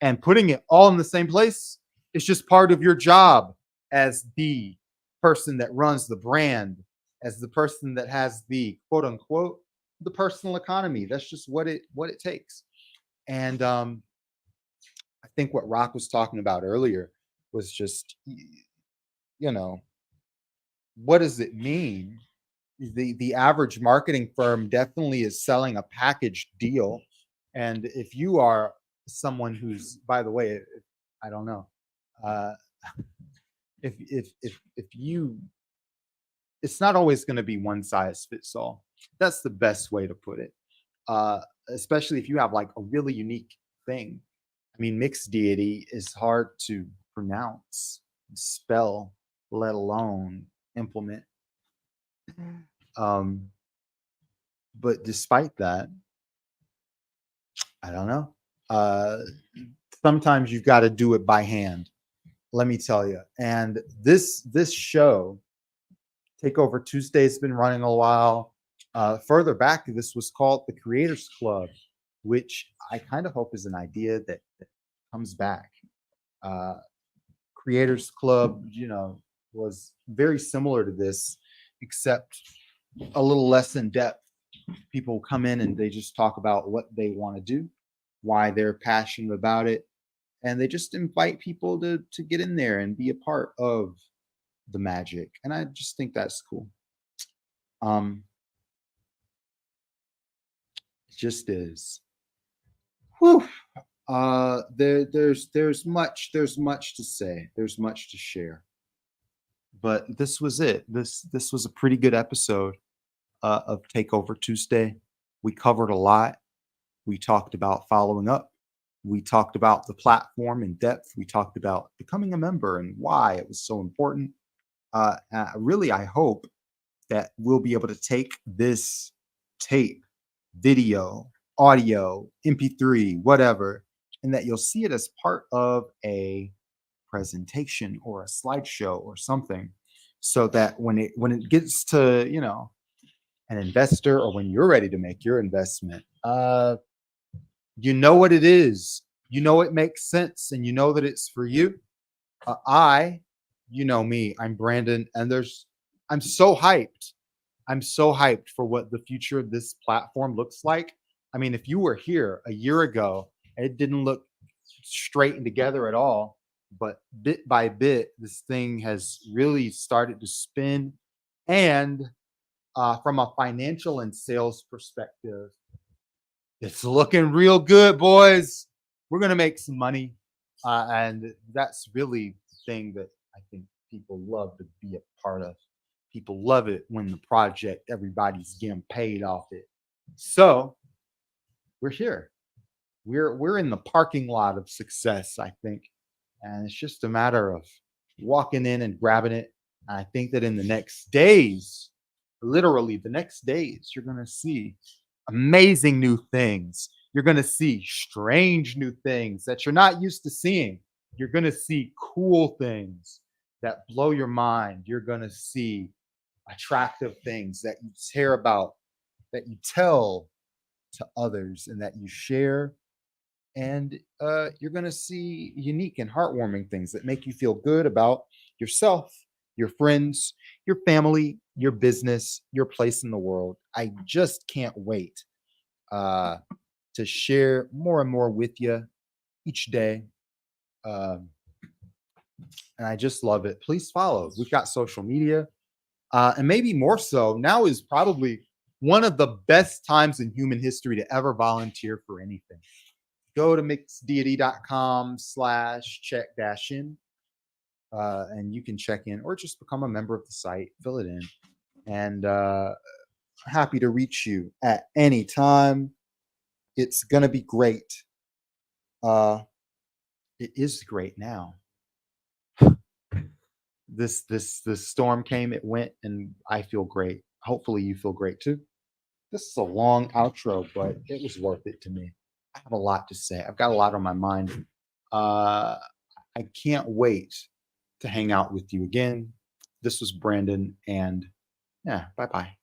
And putting it all in the same place is just part of your job as the person that runs the brand, as the person that has the quote unquote the personal economy. That's just what it takes. And I think what Rock was talking about earlier was just, you know, what does it mean? The average marketing firm definitely is selling a package deal. And if you are someone who's, by the way, I don't know, uh, if you, it's not always going to be one size fits all. That's the best way to put it. Uh, Especially if you have like a really unique thing. I mean, mixed deity is hard to pronounce, spell, let alone implement. Um, but despite that, I don't know. Uh, Sometimes you've got to do it by hand. Let me tell you. And this show, Takeover Tuesday, has been running a while. Further back, this was called the Creators Club. which I kind of hope is an idea that comes back. Uh, Creators Club, was very similar to this, except a little less in depth. People come in and they just talk about what they want to do, why they're passionate about it, and they just invite people to get in there and be a part of the magic. And I just think that's cool. Um, it just is. Whew. There's much to say. There's much to share. But this was it. This was a pretty good episode of Takeover Tuesday. We covered a lot. We talked about following up. We talked about the platform in depth. We talked about becoming a member and why it was so important. Really, I hope that we'll be able to take this tape, video, audio, MP3, whatever, and that you'll see it as part of a presentation or a slideshow or something, so that when it gets to an investor, or when you're ready to make your investment, you know what it is, it makes sense, and you know that it's for you. I You know me, I'm Brandon, and I'm so hyped. I'm so hyped for what the future of this platform looks like. I mean, if you were here a year ago, it didn't look straight and together at all, but bit by bit this thing has really started to spin. And from a financial and sales perspective, it's looking real good, boys. We're gonna make some money, and that's really the thing that I think people love to be a part of. People love it when the project, everybody's getting paid off it. So we're here. We're in the parking lot of success, I think, and it's just a matter of walking in and grabbing it. And I think that in the next days, literally the next days, you're gonna see amazing new things. You're going to see strange new things that you're not used to seeing. You're going to see cool things that blow your mind. You're going to see attractive things that you care about, that you tell to others, and that you share. And you're going to see unique and heartwarming things that make you feel good about yourself, your friends, your family, your business, your place in the world. I just can't wait uh, to share more and more with you each day. Um, and I just love it. Please follow. We've got social media. And maybe more so, now is probably one of the best times in human history to ever volunteer for anything. Go to mixdeity.com/check-in, and you can check in or just become a member of the site, fill it in. And happy to reach you at any time. It's going to be great. Uh, it is great now. This storm came, it went, and I feel great. Hopefully you feel great too. This is a long outro, but it was worth it to me. I have a lot to say. I've got a lot on my mind. Uh, I can't wait to hang out with you again. This was Brandon, and yeah, bye bye.